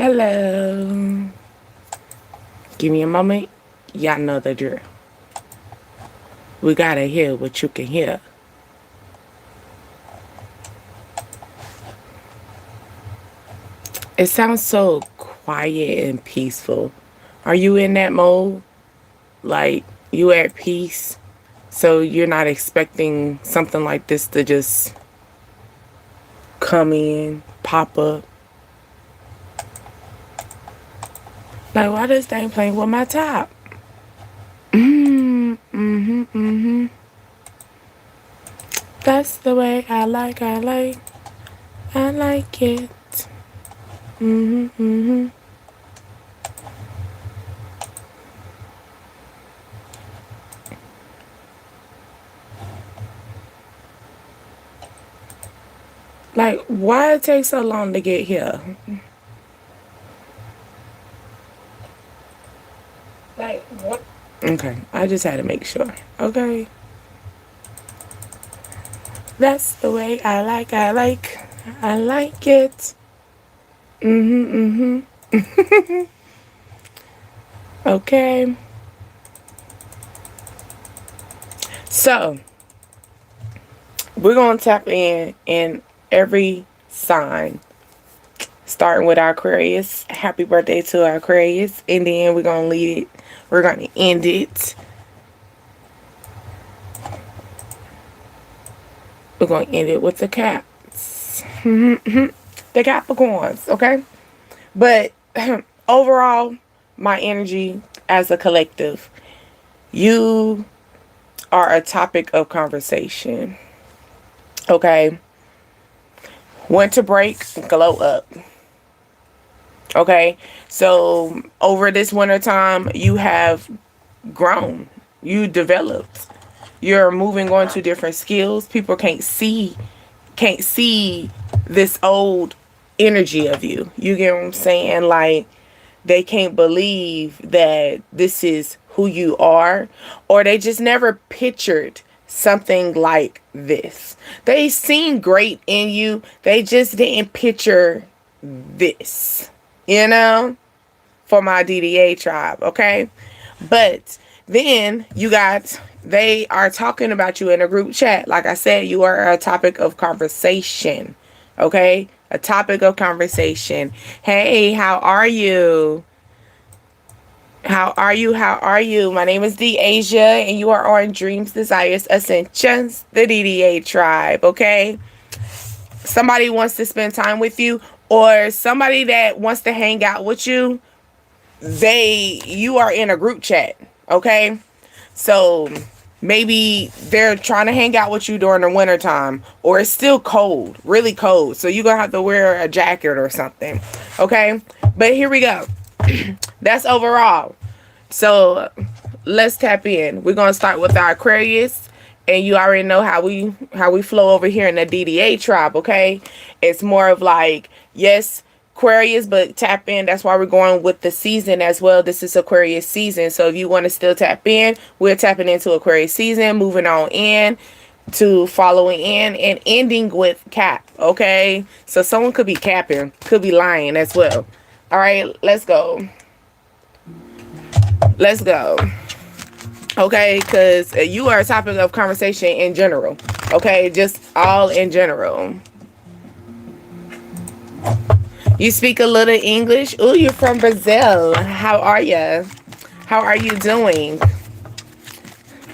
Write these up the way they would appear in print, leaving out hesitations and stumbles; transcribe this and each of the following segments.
Hello. Give me a moment. Y'all know the drill. We gotta hear what you can hear. It sounds so quiet and peaceful. Are you in that mode? Like, you at peace? So you're not expecting something like this to just come in, pop up? Like, why this thing playing with my top? That's the way I like it. Like, why it take so long to get here? Like, what? Okay, I just had to make sure. Okay. That's the way I like it. Okay. So, we're going to tap in every sign. Starting with our Aquarius. Happy birthday to our Aquarius. And then we're going to lead it. We're going to end it. We're going to end it with the cats. The Capricorns, okay? But overall, my energy as a collective, you are a topic of conversation, okay? Winter break, glow up, okay? So over this winter time, you have grown, you developed, you're moving on to different skills. People can't see this old energy of you. You get what I'm saying? Like, they can't believe that this is who you are, or they just never pictured something like this. They seen great in you, they just didn't picture this, you know, for my DDA tribe, okay? But then you got, they are talking about you in a group chat. Like I said, you are a topic of conversation, okay? A topic of conversation. Hey, how are you? How are you? How are you? My name is Asia, and you are on Dreams, Desires, Ascensions, the DDA tribe, okay? Somebody wants to spend time with you, or somebody that wants to hang out with you, you are in a group chat, okay? So maybe they're trying to hang out with you during the winter time, or it's still cold, really cold, so you're gonna have to wear a jacket or something, okay? But here we go. That's overall. So let's tap in. We're gonna start with our Aquarius, and you already know how we flow over here in the DDA tribe, okay? It's more of like, yes, Aquarius, but tap in. That's why we're going with the season as well. This is Aquarius season. So if you want to still tap in, we're tapping into Aquarius season, moving on in to following in and ending with cap, okay? So someone could be capping, could be lying as well. All right, let's go. Let's go. Okay, because you are a topic of conversation in general. Okay, just all in general. You speak a little English. Oh, you're from Brazil. How are you? How are you doing?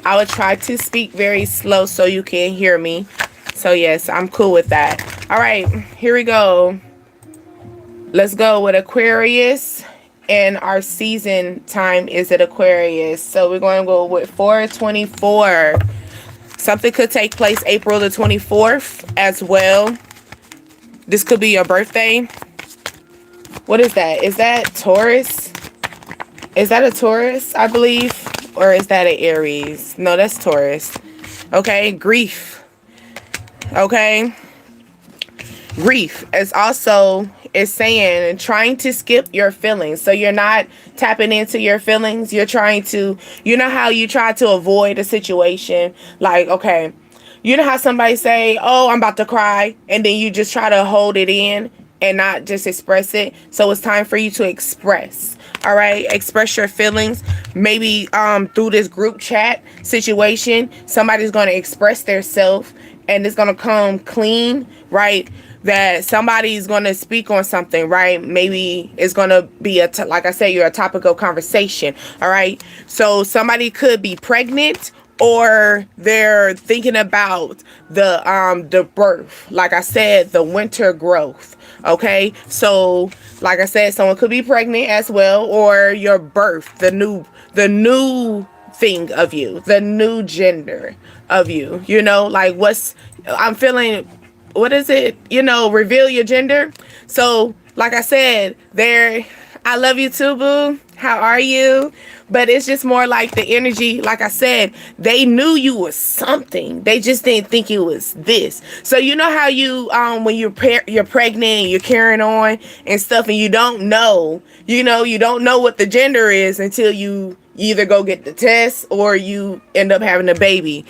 I will try to speak very slow so you can hear me. So yes, I'm cool with that. All right, here we go. Let's go with Aquarius. And our season time is at Aquarius. So we're going to go with 4/24. Something could take place April the 24th as well. This could be your birthday. What is that? Is that Taurus? Is that a Taurus, I believe? Or is that an Aries? No, that's Taurus. Okay, grief. Okay. Grief is also, is saying trying to skip your feelings. So you're not tapping into your feelings. You're trying to, you know how you try to avoid a situation? Like, okay, you know how somebody say, oh, I'm about to cry, and then you just try to hold it in and not just express it. So it's time for you to express. All right, express your feelings. Maybe through this group chat situation, somebody's going to express their self, and it's going to come clean, right? That somebody's going to speak on something, right? Maybe it's going to be like I said, you're a topic of conversation. All right, so somebody could be pregnant, or they're thinking about the birth, like I said, the winter growth. Okay, so like I said, someone could be pregnant as well, or your birth, the new thing of you, the new gender of you, you know, like I'm feeling, what is it, you know, reveal your gender. So like I said, I love you too, boo. How are you? But it's just more like the energy. Like I said, they knew you was something. They just didn't think it was this. So you know how you, when you're pregnant and you're carrying on and stuff, and you don't know, you don't know what the gender is until you either go get the test or you end up having a baby,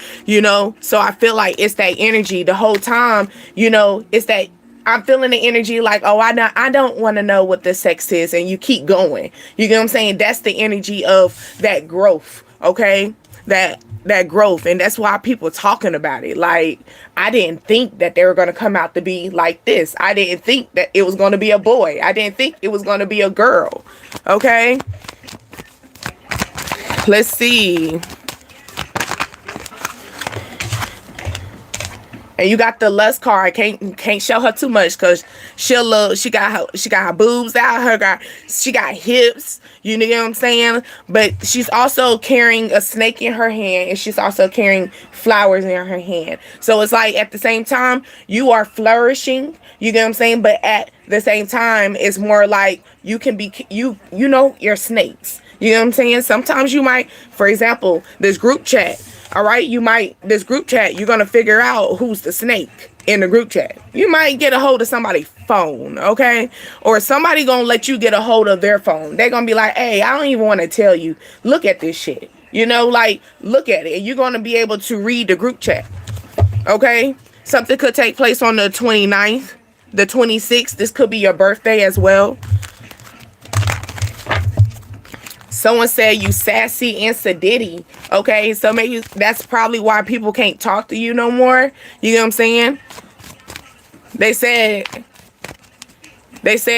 So I feel like it's that energy the whole time, it's that I'm feeling the energy like, oh, I don't want to know what the sex is, and you keep going. You get what I'm saying? That's the energy of that growth, okay? That growth, and that's why people talking about it. Like, I didn't think that they were going to come out to be like this. I didn't think that it was going to be a boy. I didn't think it was going to be a girl, okay? Let's see. And you got the lust card. Can't show her too much because she got her boobs out. She got hips. You know what I'm saying? But she's also carrying a snake in her hand, and she's also carrying flowers in her hand. So it's like at the same time you are flourishing. You get what I'm saying? But at the same time, it's more like you can be you're snakes. You know what I'm saying? Sometimes you might, for example, this group chat. All right, this group chat, you're going to figure out who's the snake in the group chat. You might get a hold of somebody's phone, okay? Or somebody going to let you get a hold of their phone. They're going to be like, hey, I don't even want to tell you. Look at this shit. Like, look at it. And you're going to be able to read the group chat, okay? Something could take place on the 29th, the 26th. This could be your birthday as well. Someone said you sassy and sedity. Okay, so maybe that's probably why people can't talk to you no more. You know what I'm saying? They said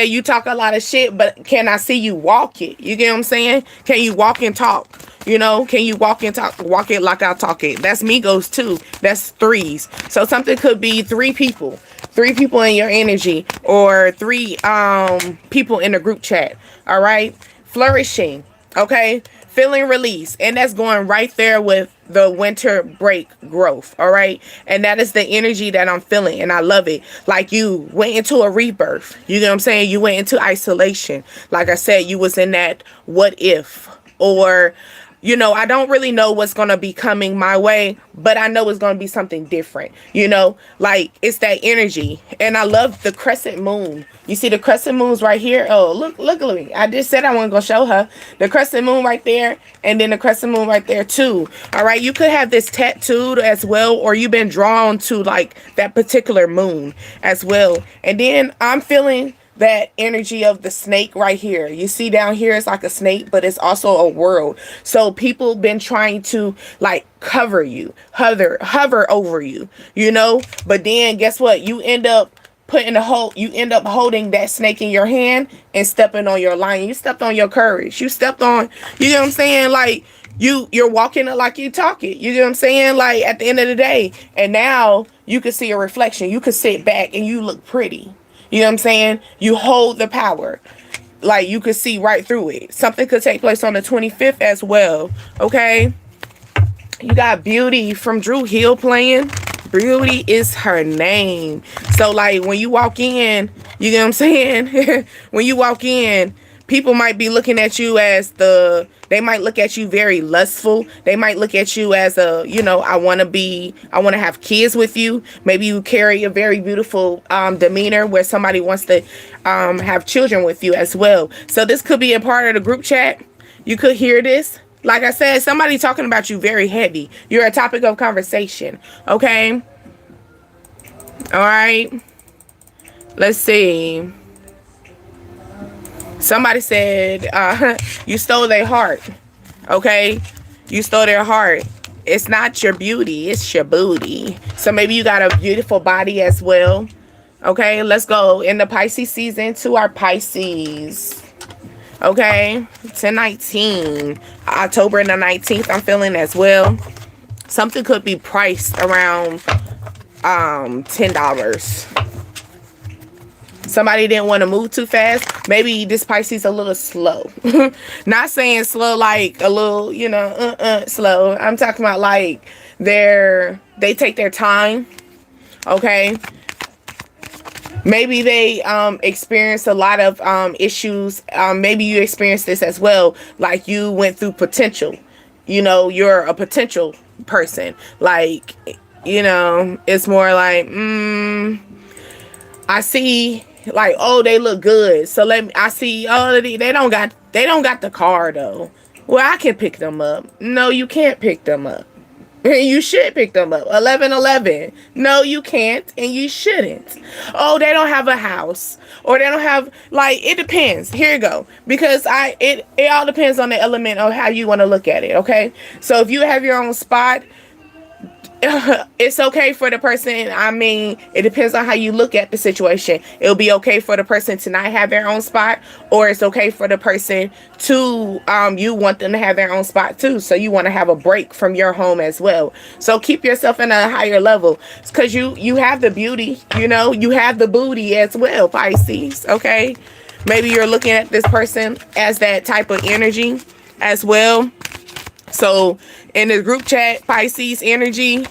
you talk a lot of shit, but can I see you walk it? You get what I'm saying? Can you walk and talk? Can you walk and talk? Walk it like I talk it. That's Migos too. That's threes. So something could be three people in your energy, or three people in a group chat. All right, flourishing. Okay, feeling release, and that's going right there with the winter break growth. All right, and that is the energy that I'm feeling, and I love it. Like, you went into a rebirth. You know what I'm saying? You went into isolation. Like I said, you was in that what if, or I don't really know what's going to be coming my way, but I know it's going to be something different, like it's that energy. And I love the crescent moon. You see the crescent moon's right here. Oh, look at me. I just said I wasn't going to show her the crescent moon right there, and then the crescent moon right there too. All right. You could have this tattooed as well, or you've been drawn to like that particular moon as well. And then I'm feeling that energy of the snake right here. You see down here, it's like a snake, but it's also a world. So people been trying to like cover you, hover over you, but then guess what? You end up holding that snake in your hand and stepping on your line. You stepped on your courage. You stepped on, you know what I'm saying? Like, you're walking it like you talk it. You know what I'm saying? Like, at the end of the day, and now you can see a reflection. You can sit back and you look pretty. You know what I'm saying? You hold the power. Like, you could see right through it. Something could take place on the 25th as well. Okay? You got Beauty from Drew Hill playing. Beauty is her name. So, like, when you walk in, you know what I'm saying? When you walk in, people might be looking at you as they might look at you very lustful. They might look at you as I want to have kids with you. Maybe you carry a very beautiful demeanor where somebody wants to have children with you as well. So this could be a part of the group chat. You could hear this. Like I said, somebody talking about you very heavy. You're a topic of conversation. Okay? All right. Let's see. Somebody said you stole their heart. Okay, you stole their heart. It's not your beauty, it's your booty. So maybe you got a beautiful body as well. Okay, let's go in the Pisces season to our Pisces. Okay, 10/19, October the 19th, I'm feeling as well. Something could be priced around $10. Somebody didn't want to move too fast. Maybe this Pisces a little slow. Not saying slow like a little, you know, slow. I'm talking about like they take their time. Okay. Maybe they experienced a lot of issues. Maybe you experienced this as well. Like you went through potential. You know, you're a potential person. Like, you know, it's more like, I see, like, oh, they look good. So I see, oh, they don't got the car though. Well, I can pick them up. No, you can't pick them up. You should pick them up. 1111. No, you can't, and you shouldn't. Oh, they don't have a house, or they don't have, like, it depends. Here you go. Because it all depends on the element of how you want to look at it. Okay. So if you have your own spot, it's okay for the person. I mean, it depends on how you look at the situation. It'll be okay for the person to not have their own spot, or it's okay for the person to you want them to have their own spot too. So you want to have a break from your home as well. So keep yourself in a higher level, because you have the beauty, you know, you have the booty as well, Pisces. Okay, maybe you're looking at this person as that type of energy as well. So in the group chat, Pisces energy,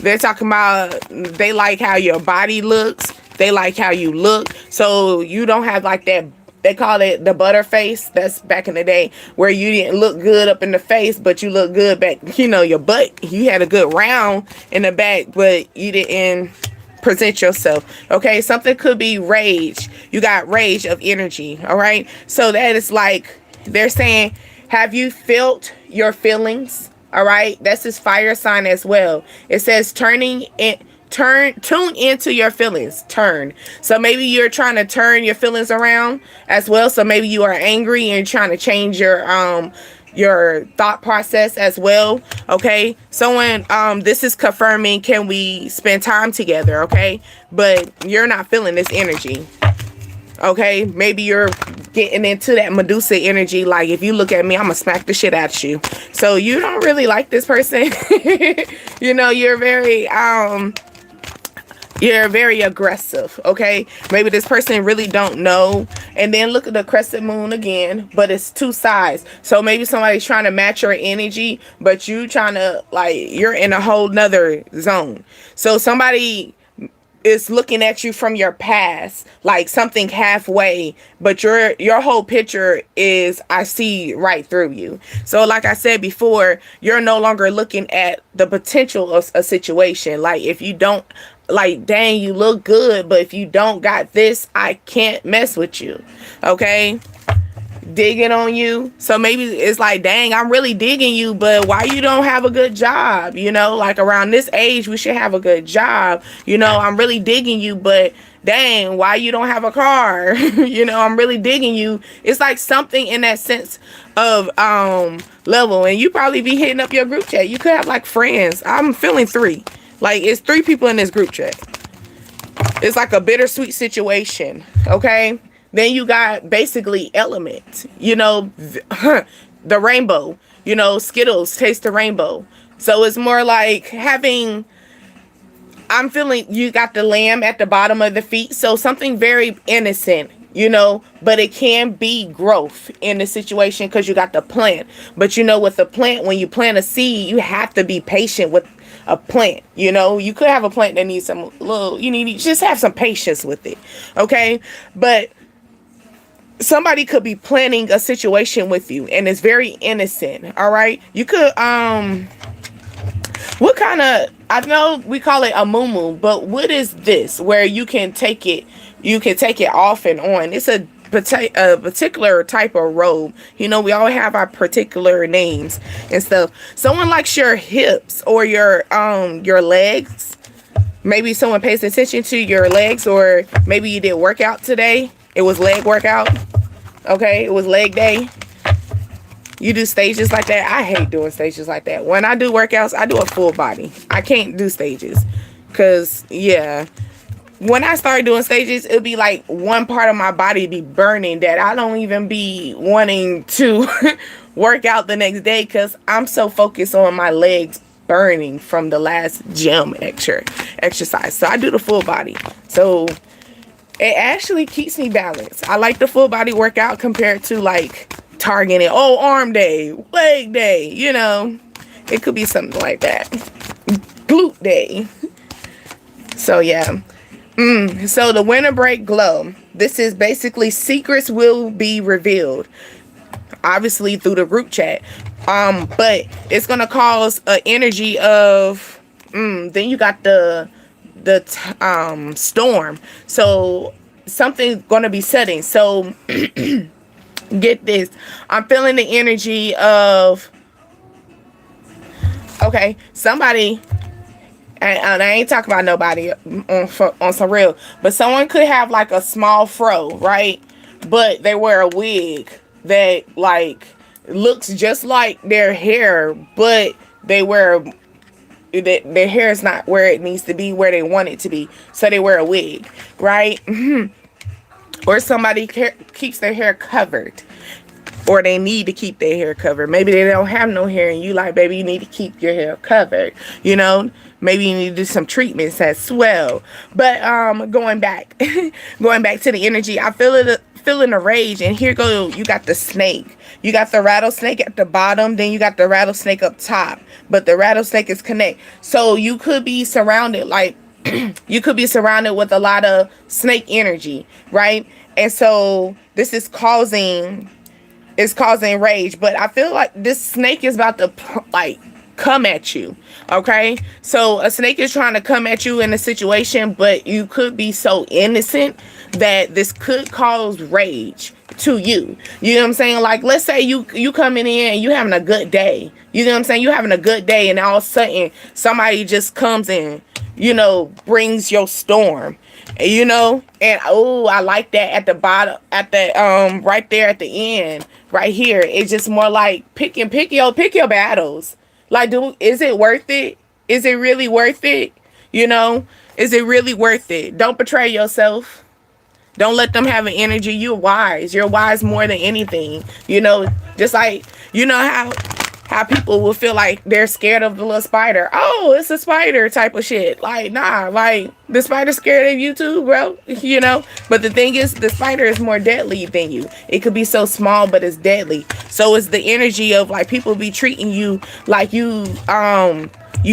they're talking about they like how your body looks. They like how you look. So you don't have like that, they call it the butter face. That's back in the day where you didn't look good up in the face, but you look good back, you know, your butt. You had a good round in the back, but you didn't present yourself. Okay, something could be rage. You got rage of energy. All right. So that is like, they're saying, have you felt your feelings? All right. That's his fire sign as well. It says tune into your feelings. Turn. So maybe you're trying to turn your feelings around as well. So maybe you are angry and trying to change your thought process as well. Okay. Someone, this is confirming, can we spend time together? Okay. But you're not feeling this energy. Okay, maybe you're getting into that Medusa energy. Like, if you look at me, I'm gonna smack the shit out you. So you don't really like this person. You know, you're very aggressive. Okay, maybe this person really don't know. And then look at the crescent moon again, but it's two sides. So maybe somebody's trying to match your energy, but you trying to, like, you're in a whole nother zone. So somebody is looking at you from your past, like something halfway, but your whole picture is, I see right through you. So like I said before, you're no longer looking at the potential of a situation. Like, if you don't, like, dang, you look good, but if you don't got this, I can't mess with you. Okay, digging on you. So maybe it's like, dang, I'm really digging you, but why you don't have a good job? You know, like, around this age we should have a good job. You know, I'm really digging you, but dang, why you don't have a car? You know, I'm really digging you. It's like something in that sense of level. And you probably be hitting up your group chat. You could have like friends. I'm feeling 3. Like, it's 3 people in this group chat. It's like a bittersweet situation. Okay. Then you got basically elements, you know, the rainbow, you know, Skittles, taste the rainbow. So it's more like having, I'm feeling you got the lamb at the bottom of the feet. So something very innocent, you know, but it can be growth in the situation because you got the plant. But, you know, with the plant, when you plant a seed, you have to be patient with a plant. You know, you could have a plant that needs some little, you just have some patience with it. Okay. But somebody could be planning a situation with you and it's very innocent. All right. You could, what kind of, I know we call it a muumuu, but what is this where you can take it off and on? It's a particular type of robe. You know, we all have our particular names and stuff. Someone likes your hips or your legs. Maybe someone pays attention to your legs, or maybe you did workout today. It was leg workout. Okay, it was leg day. You do stages like that. I hate doing stages like that. When I do workouts, I do a full body. I can't do stages. Because, yeah, when I start doing stages, it'll be like one part of my body be burning that I don't even be wanting to work out the next day because I'm so focused on my legs burning from the last gym exercise. So I do the full body. So it actually keeps me balanced. I like the full body workout compared to like targeting, oh, arm day, leg day, you know. It could be something like that. Glute day. So yeah. So the winter break glow. This is basically secrets will be revealed. Obviously through the group chat. But it's gonna cause an energy of then you got the storm. So something's gonna be setting. So get this. I'm feeling the energy of okay, somebody, and I ain't talking about nobody on some real, but someone could have like a small fro, right? But they wear a wig that like looks just like their hair, but they wear their hair is not where it needs to be, where they want it to be, so they wear a wig, right? Or somebody keeps their hair covered, or they need to keep their hair covered. Maybe they don't have no hair and you like, baby, you need to keep your hair covered, you know. Maybe you need to do some treatments as well. But going back to the energy, I feeling a rage. And here go, you got the snake. You got the rattlesnake at the bottom, then you got the rattlesnake up top. But the rattlesnake is connect. So you could be surrounded like you could be surrounded with a lot of snake energy, right? And so this is causing rage. But I feel like this snake is about to like come at you. Okay, so a snake is trying to come at you in a situation, but you could be so innocent that this could cause rage to you. You know what I'm saying? Like, let's say you coming in and you having a good day. You know what I'm saying? You having a good day, and all of a sudden somebody just comes in, you know, brings your storm. You know, and oh, I like that at the bottom, at the right there at the end, right here. It's just more like pick your battles. Like, is it worth it? Is it really worth it? You know, is it really worth it? Don't betray yourself. Don't let them have an energy. You're wise. You're wise more than anything. You know, just like, you know how people will feel like they're scared of the little spider. Oh, it's a spider type of shit. Like, nah, like the spider's scared of you too, bro. You know, but the thing is, the spider is more deadly than you. It could be so small, but it's deadly. So it's the energy of like people be treating you like you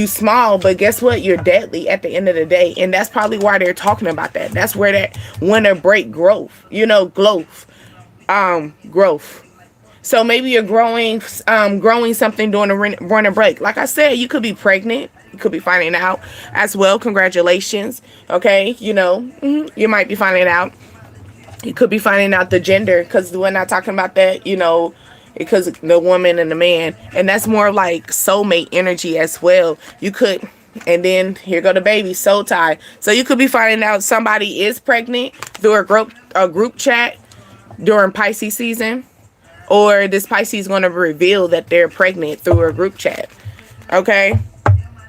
small, but guess what? You're deadly at the end of the day. And that's probably why they're talking about that. That's where that winter break growth, you know, growth. So maybe you're growing something during the winter break. Like I said, you could be pregnant. You could be finding out as well. Congratulations. Okay. You know, you might be finding out. You could be finding out the gender, because we're not talking about that, you know, because the woman and the man, and that's more like soulmate energy as well. You could, and then here go the baby, soul tie. So you could be finding out somebody is pregnant through a group chat during Pisces season. Or this Pisces is going to reveal that they're pregnant through a group chat. Okay?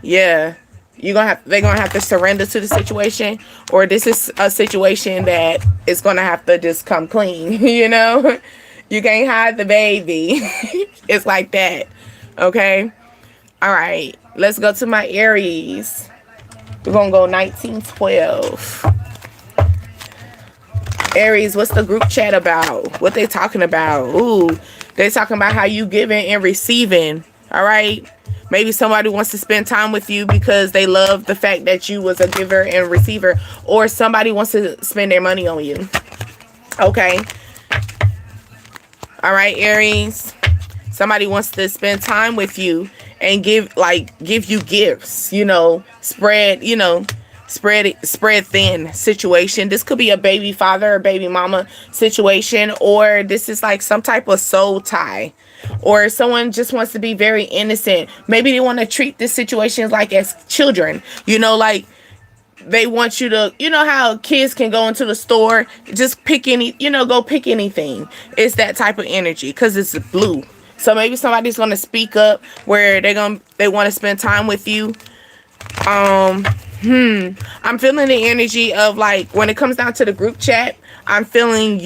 Yeah. They're going to have to surrender to the situation. Or this is a situation that is going to have to just come clean. You know? You can't hide the baby. It's like that. Okay? All right. Let's go to my Aries. We're going to go 1912. Aries, what's the group chat about? What they talking about? Ooh, they talking about how you giving and receiving. All right. Maybe somebody wants to spend time with you because they love the fact that you was a giver and receiver, or somebody wants to spend their money on you. Okay. All right, Aries. Somebody wants to spend time with you and give you gifts, you know, spread thin situation. This could be a baby father or baby mama situation, or this is like some type of soul tie, or someone just wants to be very innocent. Maybe they want to treat this situation like as children, you know, like they want you to, you know how kids can go into the store, just pick any, go pick anything. It's that type of energy because it's blue. So maybe somebody's going to speak up where they want to spend time with you. I'm feeling the energy of, like, when it comes down to the group chat, I'm feeling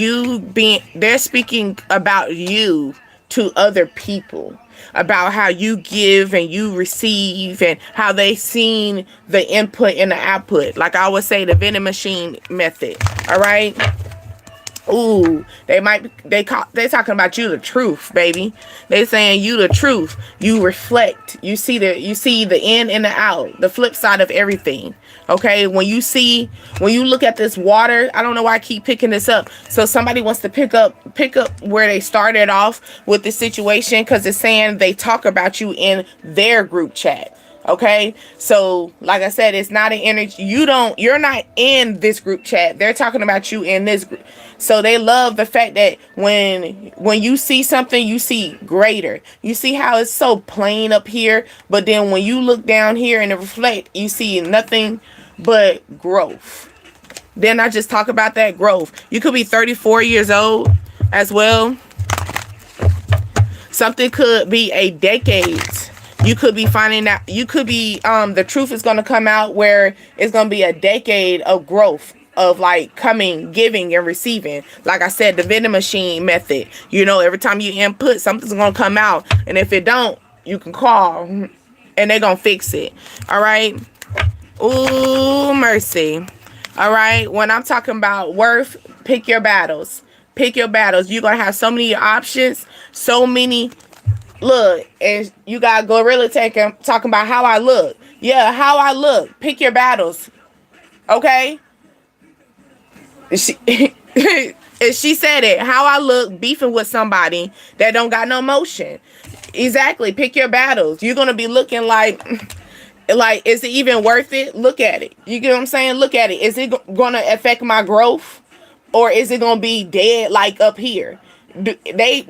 they're speaking about you to other people, about how you give and you receive and how they seen the input and the output. Like I would say, the vending machine method. All right. Ooh, they talking about you the truth, baby. They saying you the truth. You reflect. You see the in and the out, the flip side of everything. Okay, when you look at this water, I don't know why I keep picking this up. So somebody wants to pick up where they started off with the situation, because it's saying they talk about you in their group chat. Okay, so like I said, it's not an energy. You're not in this group chat. They're talking about you in this group. So they love the fact that when you see something, you see greater. You see how it's so plain up here, but then when you look down here and reflect, you see nothing but growth. Then I just talk about that growth. You could be 34 years old as well. Something could be a decade. You could be finding out, the truth is going to come out where it's going to be a decade of growth, of like giving and receiving. Like I said, the vending machine method, every time you input, something's going to come out. And if it don't, you can call and they're going to fix it. All right. Ooh, mercy. All right. When I'm talking about worth, pick your battles. Pick your battles. You're going to have so many options, so many. Look, and you got Gorilla talking about how I look. Yeah, how I look. Pick your battles. Okay? She said it. How I look beefing with somebody that don't got no emotion. Exactly. Pick your battles. You're going to be looking like, is it even worth it? Look at it. You get what I'm saying? Look at it. Is it going to affect my growth? Or is it going to be dead like up here?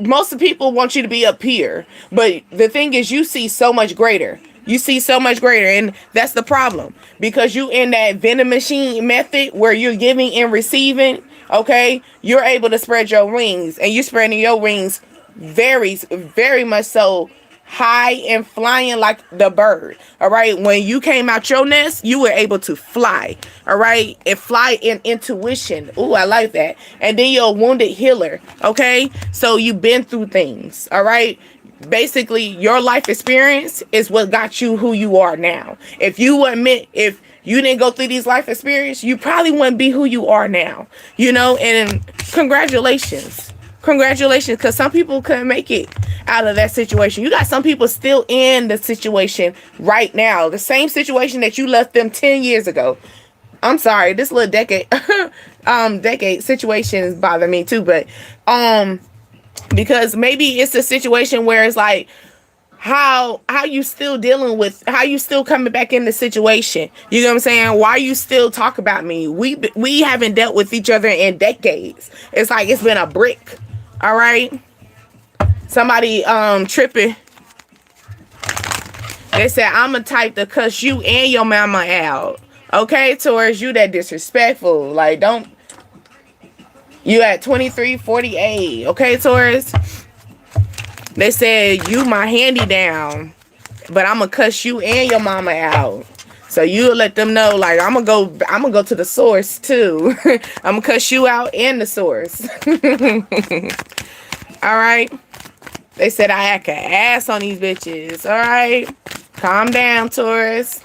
Most of the people want you to be up here, but the thing is, you see so much greater. And that's the problem, because you in that vending machine method where you're giving and receiving. Okay, you're able to spread your wings, and you're spreading your wings very, very much so high and flying like the bird. All right, when you came out your nest, you were able to fly. All right, and fly in intuition. Ooh, I like that. And then you're a wounded healer. Okay, so you've been through things. All right, basically your life experience is what got you who you are now. If you didn't go through these life experience, you probably wouldn't be who you are now. And congratulations, because some people couldn't make it out of that situation. You got some people still in the situation right now, the same situation that you left them 10 years ago. I'm sorry, this little decade situations bother me too, but because maybe it's a situation where it's like, how you still dealing with, how you still coming back in the situation. You know what I'm saying? Why you still talk about me? We haven't dealt with each other in decades. It's like it's been a brick. All right. Somebody tripping. They said, I'm a type to cuss you and your mama out. Okay, Taurus, you that disrespectful. Like, don't. You at 23:48. Okay, Taurus. They said, you my handy down, but I'm gonna cuss you and your mama out. So you let them know, like, I'm gonna go to the source too. I'm gonna cuss you out and the source. All right. They said I act an ass on these bitches. All right. Calm down, Taurus.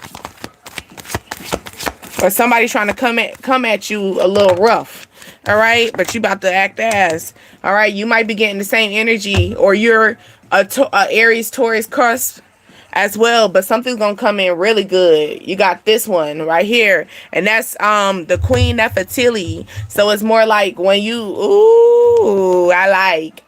Or somebody trying to come at you a little rough. All right. But you about to act ass. All right. You might be getting the same energy, or you're a Aries Taurus cusp as well, but something's gonna come in really good. You got this one right here, and that's the Queen Nefertiti. So it's more like when you, ooh, I like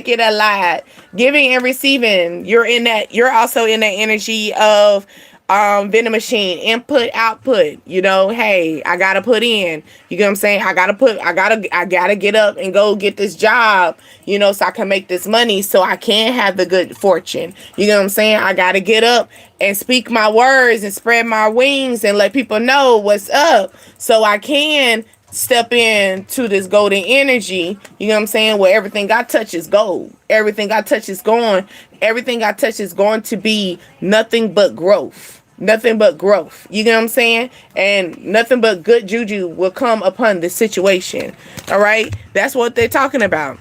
it a lot. Giving and receiving. You're also in that energy of vending machine, input, output, you know, hey, I gotta put in, you get what I'm saying? I gotta get up and go get this job, you know, so I can make this money so I can have the good fortune. You get what I'm saying? I gotta get up and speak my words and spread my wings and let people know what's up so I can step into this golden energy, you know what I'm saying, where everything I touch is gold. Everything I touch is going to be nothing but growth. Nothing but growth. You know what I'm saying? And nothing but good juju will come upon this situation. All right? That's what they're talking about.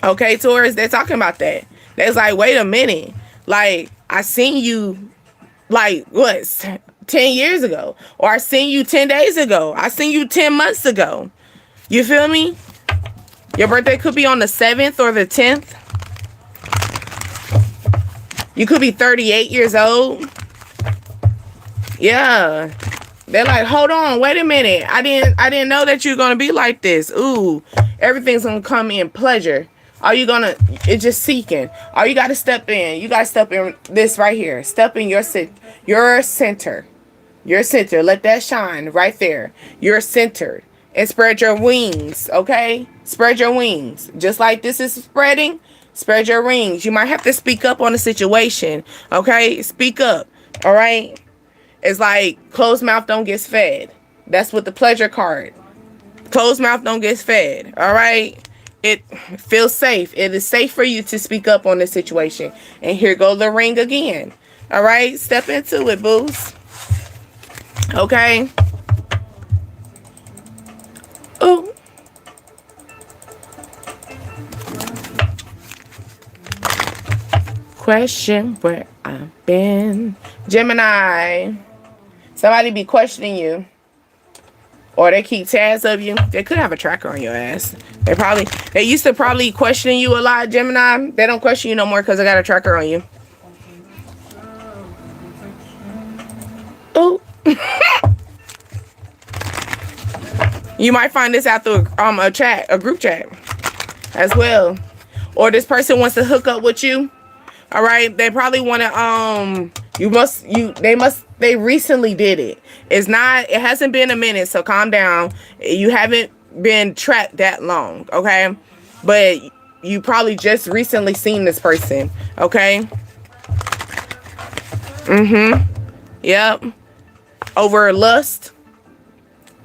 Okay, Taurus, they're talking about that. They're like, wait a minute. Like, I seen you, like, what, 10 years ago? Or I seen you 10 days ago. I seen you 10 months ago. You feel me? Your birthday could be on the 7th or the 10th. You could be 38 years old. Yeah. They're like, hold on, wait a minute. I didn't know that you're gonna be like this. Ooh, everything's gonna come in pleasure. It's just seeking. All you gotta step in. You gotta step in this right here. Step in your center. Your center. Let that shine right there. You're centered. And spread your wings, okay? Spread your wings. Just like this is spreading, spread your wings. You might have to speak up on the situation, okay? Speak up, all right? It's like closed mouth don't get fed. That's what the pleasure card. Closed mouth don't get fed. All right. It feels safe. It is safe for you to speak up on this situation. And here go the ring again. All right. Step into it, boos. Okay. Oh. Question where I've been. Gemini. Somebody be questioning you. Or they keep tabs of you. They could have a tracker on your ass. They used to probably question you a lot, Gemini. They don't question you no more because they got a tracker on you. Oh. You might find this out through a group chat as well. Or this person wants to hook up with you. All right, they probably want to they recently did it. It hasn't been a minute, so calm down. You haven't been trapped that long, okay? But you probably just recently seen this person, okay? Yep. Over lust.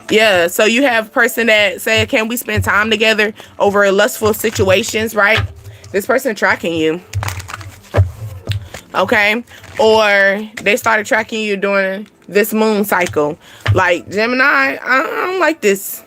Yeah, so you have a person that said, can we spend time together over lustful situations, right? This person tracking you. Okay, or they started tracking you during this moon cycle. Like, Gemini, I don't like this.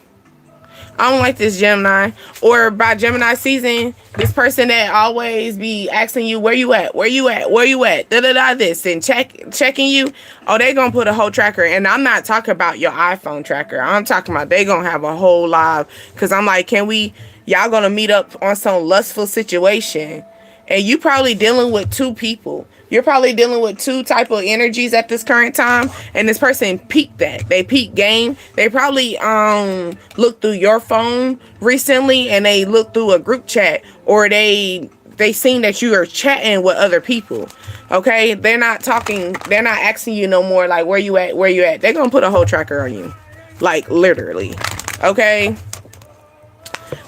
I don't like this, Gemini. Or by Gemini season, this person that always be asking you, where you at? Where you at? Where you at? Da-da-da this. And checking you. Oh, they gonna put a whole tracker. And I'm not talking about your iPhone tracker. I'm talking about they gonna have a whole live. Because I'm like, y'all gonna meet up on some lustful situation. And you probably dealing with two people. You're probably dealing with two type of energies at this current time. And this person peaked that. They peaked game. They probably looked through your phone recently and they looked through a group chat. Or they seen that you are chatting with other people. Okay? They're not asking you no more like where you at, where you at. They're gonna put a whole tracker on you. Like literally. Okay?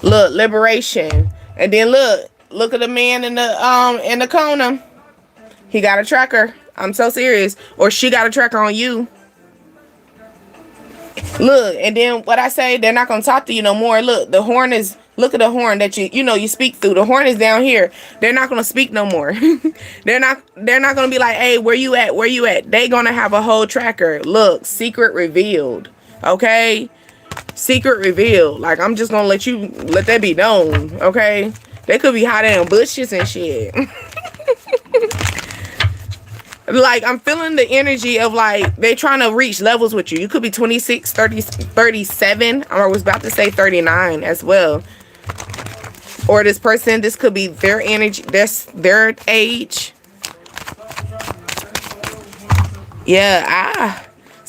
Look, liberation. And then look at the man in the corner. He got a tracker. I'm so serious. Or she got a tracker on you. Look, and then what I say, they're not gonna talk to you no more. Look at the horn that you speak through. The horn is down here. They're not gonna speak no more. they're not gonna be like, hey, where you at? Where you at? They gonna have a whole tracker. Look, secret revealed. Okay? Secret revealed. Like, I'm just gonna let that be known. Okay? They could be hiding in bushes and shit. Like, I'm feeling the energy of, like, they trying to reach levels with you. You could be 26, 30, 37. I was about to say 39 as well. Or this person, this could be their energy, their age. Yeah,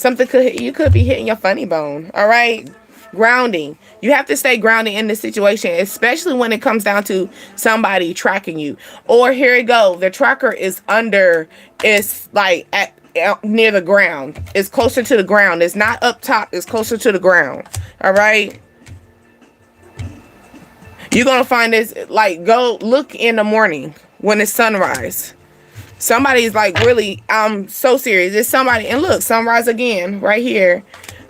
you could be hitting your funny bone. All right? Grounding. You have to stay grounded in this situation, especially when it comes down to somebody tracking you. Or here you go. The tracker is like near the ground. It's closer to the ground. It's not up top. It's closer to the ground. All right. You're going to find this, like, go look in the morning when it's sunrise. Somebody's like, really, I'm so serious. It's somebody, and look, sunrise again right here.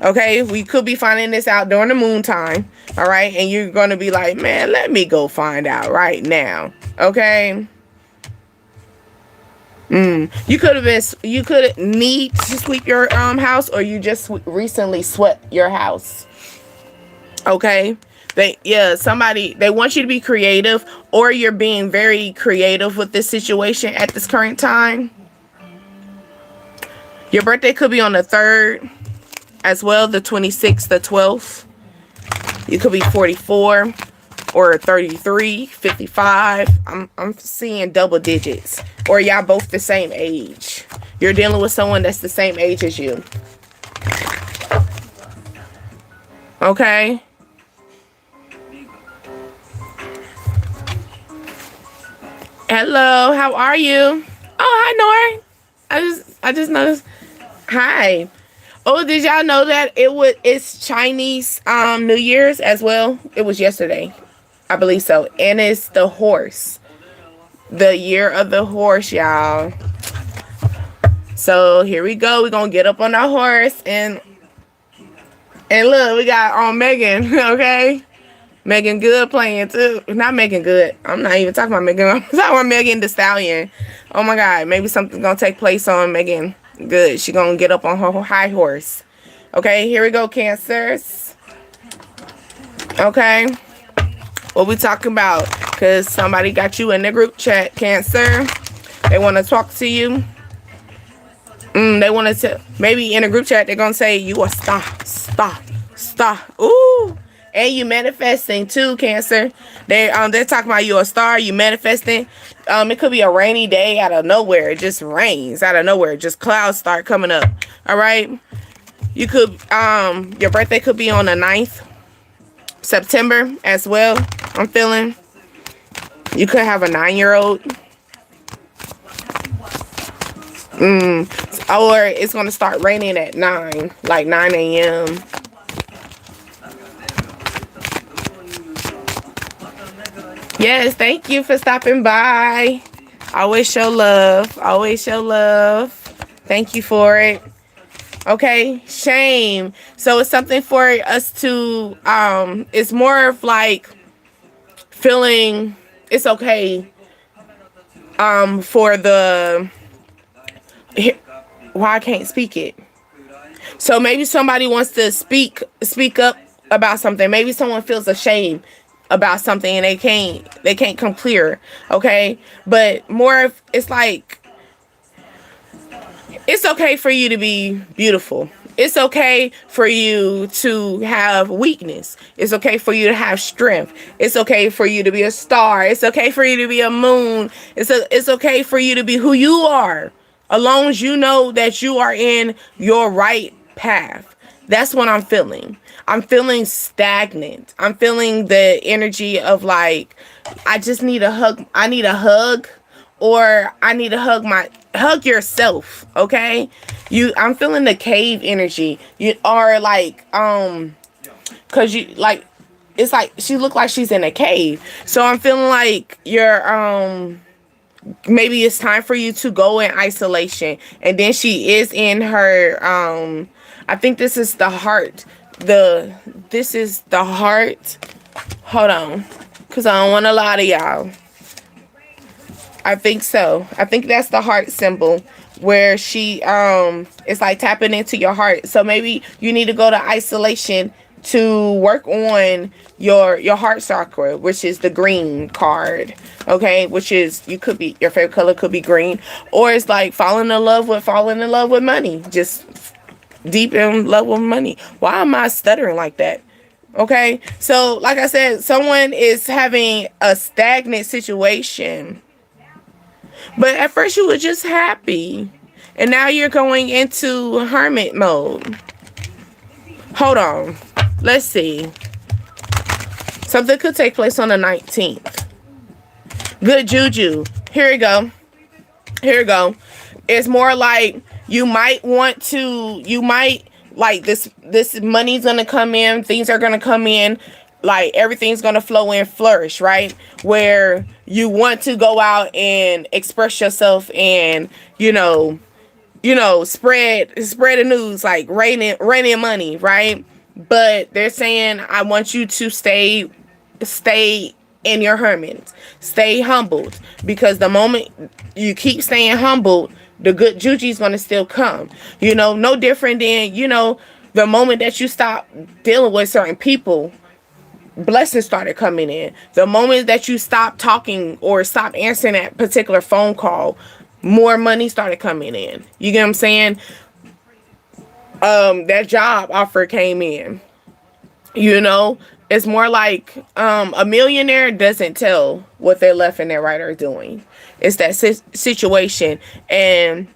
Okay, we could be finding this out during the moon time. All right, and you're going to be like, man, let me go find out right now. Okay. You could have been, you could need to sweep your house, or you just recently swept your house. Okay. Somebody, they want you to be creative, or you're being very creative with this situation at this current time. Your birthday could be on the 3rd as well, the 26th, the 12th. You could be 44 or 33, 55. I'm seeing double digits, or y'all both the same age. You're dealing with someone that's the same age as you. Okay. Hello, how are you? Oh, hi, Nora. I just noticed. Hi. Oh, did y'all know that it's Chinese New Year's as well? It was yesterday, I believe so. And it's the horse. The year of the horse, y'all. So here we go. We're gonna get up on our horse and look, we got Megan, okay? Megan Good playing too. Not Megan Good. I'm not even talking about Megan. I'm talking about Megan Thee Stallion. Oh my God. Maybe something's going to take place on Megan Good. She's going to get up on her high horse. Okay. Here we go, Cancers. Okay. What we talking about? Because somebody got you in the group chat, Cancer. They want to talk to you. They want to, maybe in a group chat, they're going to say, you are star. Ooh. And you manifesting too, Cancer. They're talking about you a star, you manifesting. It could be a rainy day out of nowhere. It just rains out of nowhere. Just clouds start coming up. All right. You could your birthday could be on the 9th September as well. I'm feeling. You could have a 9-year-old. Or it's gonna start raining at 9, like 9 a.m. Yes, thank you for stopping by. Always show love. Always show love. Thank you for it. Okay, shame. So it's something for us to, it's more of like feeling it's okay for the, why I can't speak it. So maybe somebody wants to speak up about something. Maybe someone feels ashamed about something and they can't come clear. Okay, but more of, it's like, it's okay for you to be beautiful. It's okay for you to have weakness. It's okay for you to have strength. It's okay for you to be a star. It's okay for you to be a moon. It's okay for you to be who you are, as long as you know that you are in your right path. That's what I'm feeling. I'm feeling stagnant. I'm feeling the energy of like, I just need a hug. I need a hug, or I need to hug yourself. Okay. I'm feeling the cave energy. You are like, cause you like, it's like, she looked like she's in a cave. So I'm feeling like you're, maybe it's time for you to go in isolation. And then she is in her, I think this is the heart. This is the heart. Hold on, cause I don't want to lie to y'all. I think so. I think that's the heart symbol, where she it's like tapping into your heart. So maybe you need to go to isolation to work on your heart chakra, which is the green card. Okay, which is, you could be, your favorite color could be green, or it's like falling in love with money. Just deep in love with money. Why am I stuttering like that? Okay, so like I said, someone is having a stagnant situation, but at first you were just happy, and now you're going into hermit mode. Hold on, let's see. Something could take place on the 19th. Good juju. Here we go. It's more like You might want to, like this money's gonna come in, things are gonna come in, like everything's gonna flow and flourish, right? Where you want to go out and express yourself and, spread the news, like raining money, right? But they're saying, I want you to stay in your hermits, stay humbled, because the moment you keep staying humbled, the good juju's gonna still come. No different than, the moment that you stop dealing with certain people, blessings started coming in. The moment that you stop talking or stop answering that particular phone call, more money started coming in. You get what I'm saying? That job offer came in. It's more like a millionaire doesn't tell what their left and their right are doing. It's that situation. And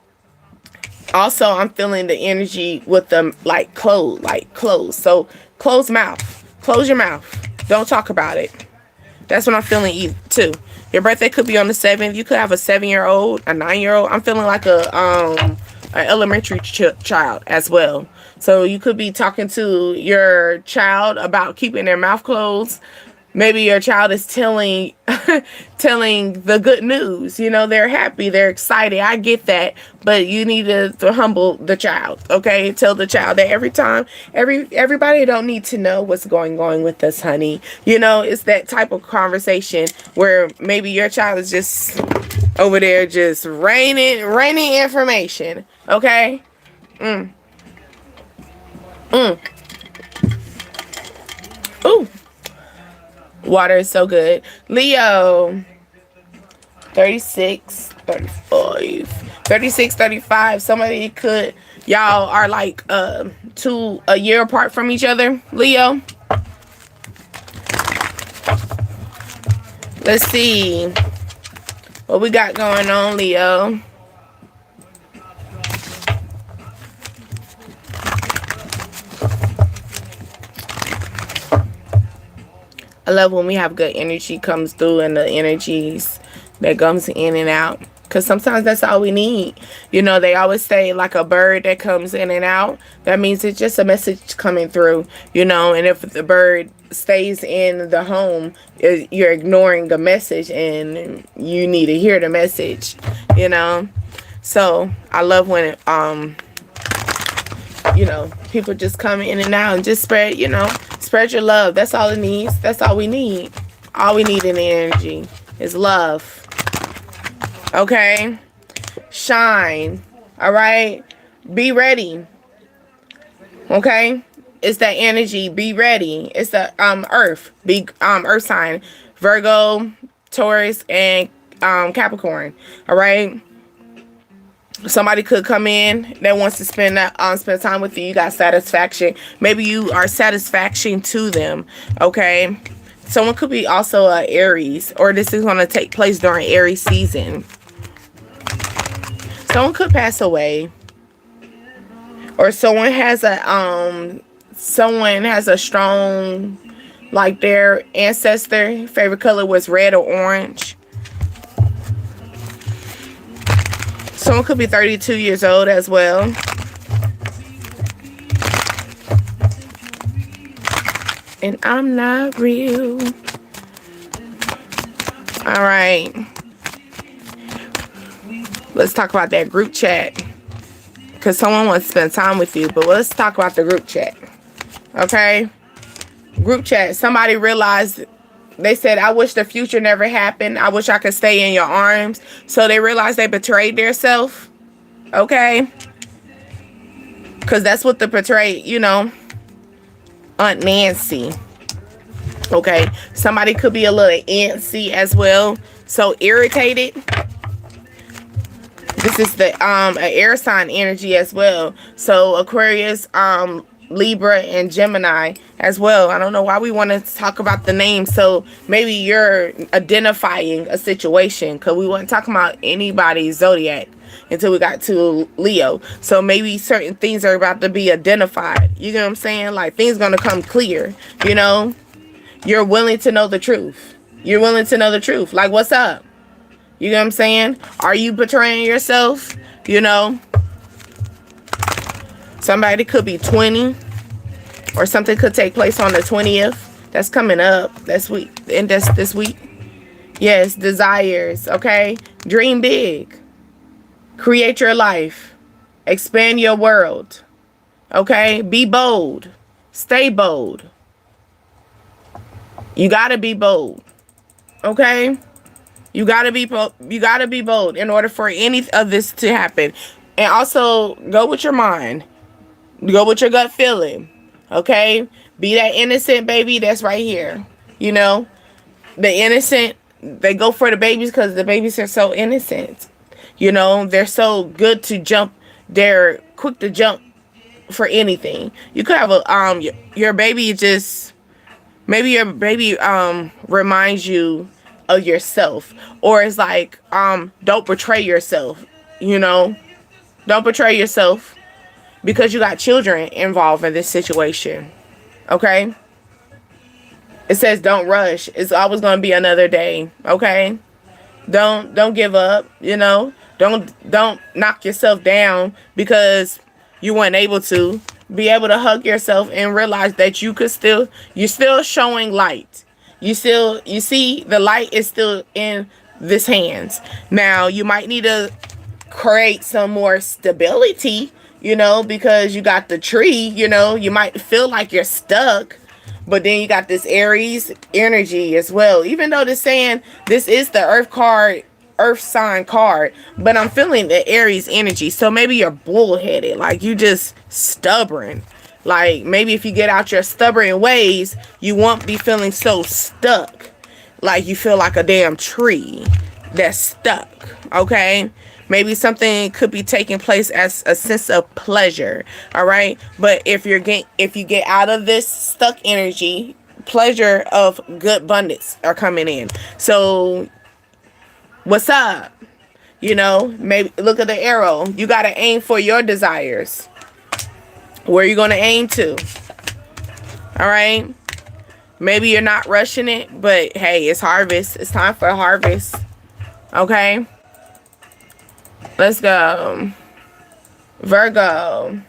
also I'm feeling the energy with them, like close. So close your mouth. Don't talk about it. That's what I'm feeling too. Your birthday could be on the 7th. You could have a 7-year-old, a 9-year-old. I'm feeling like an elementary child as well. So you could be talking to your child about keeping their mouth closed. Maybe your child is telling the good news. They're happy, they're excited. I get that, but you need to humble the child, okay? Tell the child that everybody don't need to know what's going on with us, honey. It's that type of conversation where maybe your child is just over there just raining information, okay? Ooh. Water is so good. Leo, 36, 35, 36, 35. Somebody y'all are like a year apart from each other, Leo. Let's see what we got going on, Leo. I love when we have good energy comes through and the energies that comes in and out. Because sometimes that's all we need. They always say like a bird that comes in and out. That means it's just a message coming through, And if the bird stays in the home, you're ignoring the message and you need to hear the message, So I love when people just come in and out and just spread your love. That's all it needs. That's all we need. All we need in the energy is love. Okay? Shine. All right? Be ready. Okay? It's that energy. Be ready. It's the earth. Earth sign. Virgo, Taurus, and Capricorn. All right? Somebody could come in that wants to spend time with you. You got satisfaction. Maybe you are satisfaction to them. Okay. Someone could be also a Aries, or this is going to take place during Aries season. Someone could pass away, or someone has a strong, like their ancestor favorite color was red or orange. Someone could be 32 years old as well. And I'm not real. All right. Let's talk about that group chat. Because someone wants to spend time with you. But let's talk about the group chat. Okay? Group chat. Somebody realized... They said, I wish the future never happened. I wish I could stay in your arms. So they realized they betrayed themselves. Okay? Because that's what the betrayed, Aunt Nancy. Okay? Somebody could be a little antsy as well. So irritated. This is the an air sign energy as well. So Aquarius, Libra, and Gemini as well. I don't know why we want to talk about the name. So maybe you're identifying a situation, because we weren't talking about anybody's zodiac until we got to Leo. So maybe certain things are about to be identified. You know what I'm saying? Like things gonna come clear. You're willing to know the truth. You're willing to know the truth. Like, what's up? You know what I'm saying? Are you betraying yourself? Somebody could be 20, or something could take place on the 20th. That's coming up. That's week, and that's this week. Yes, desires, okay? Dream big. Create your life. Expand your world. Okay? Be bold. Stay bold. You gotta be bold. Okay? You gotta be bold in order for any of this to happen. And also, go with your mind. Go with your gut feeling. Okay? Be that innocent baby that's right here. You know? The innocent, they go for the babies because the babies are so innocent. You know? They're so good to jump. They're quick to jump for anything. You could have a your baby just, maybe your baby reminds you of yourself, or it's like don't betray yourself, you know. Don't betray yourself, because you got children involved in this situation. Okay? It says don't rush. It's always going to be another day. Okay? Don't give up, you know. Don't knock yourself down because you weren't able to. Be able to hug yourself and realize that you're still showing light. You see the light is still in this hands. Now you might need to create some more stability, you know, because you got the tree, you know. You might feel like you're stuck, but then you got this Aries energy as well. Even though they're saying this is the earth sign card, but I'm feeling the Aries energy. So maybe you're bullheaded, like you just stubborn. Like maybe if you get out your stubborn ways, you won't be feeling so stuck. Like you feel like a damn tree that's stuck. Okay? Maybe something could be taking place as a sense of pleasure. All right? But if you get out of this stuck energy, pleasure of good abundance are coming in. So what's up? You know, maybe look at the arrow. You got to aim for your desires. Where are you going to aim to? All right. Maybe you're not rushing it, but hey, it's harvest. It's time for harvest. Okay. Let's go. Virgo.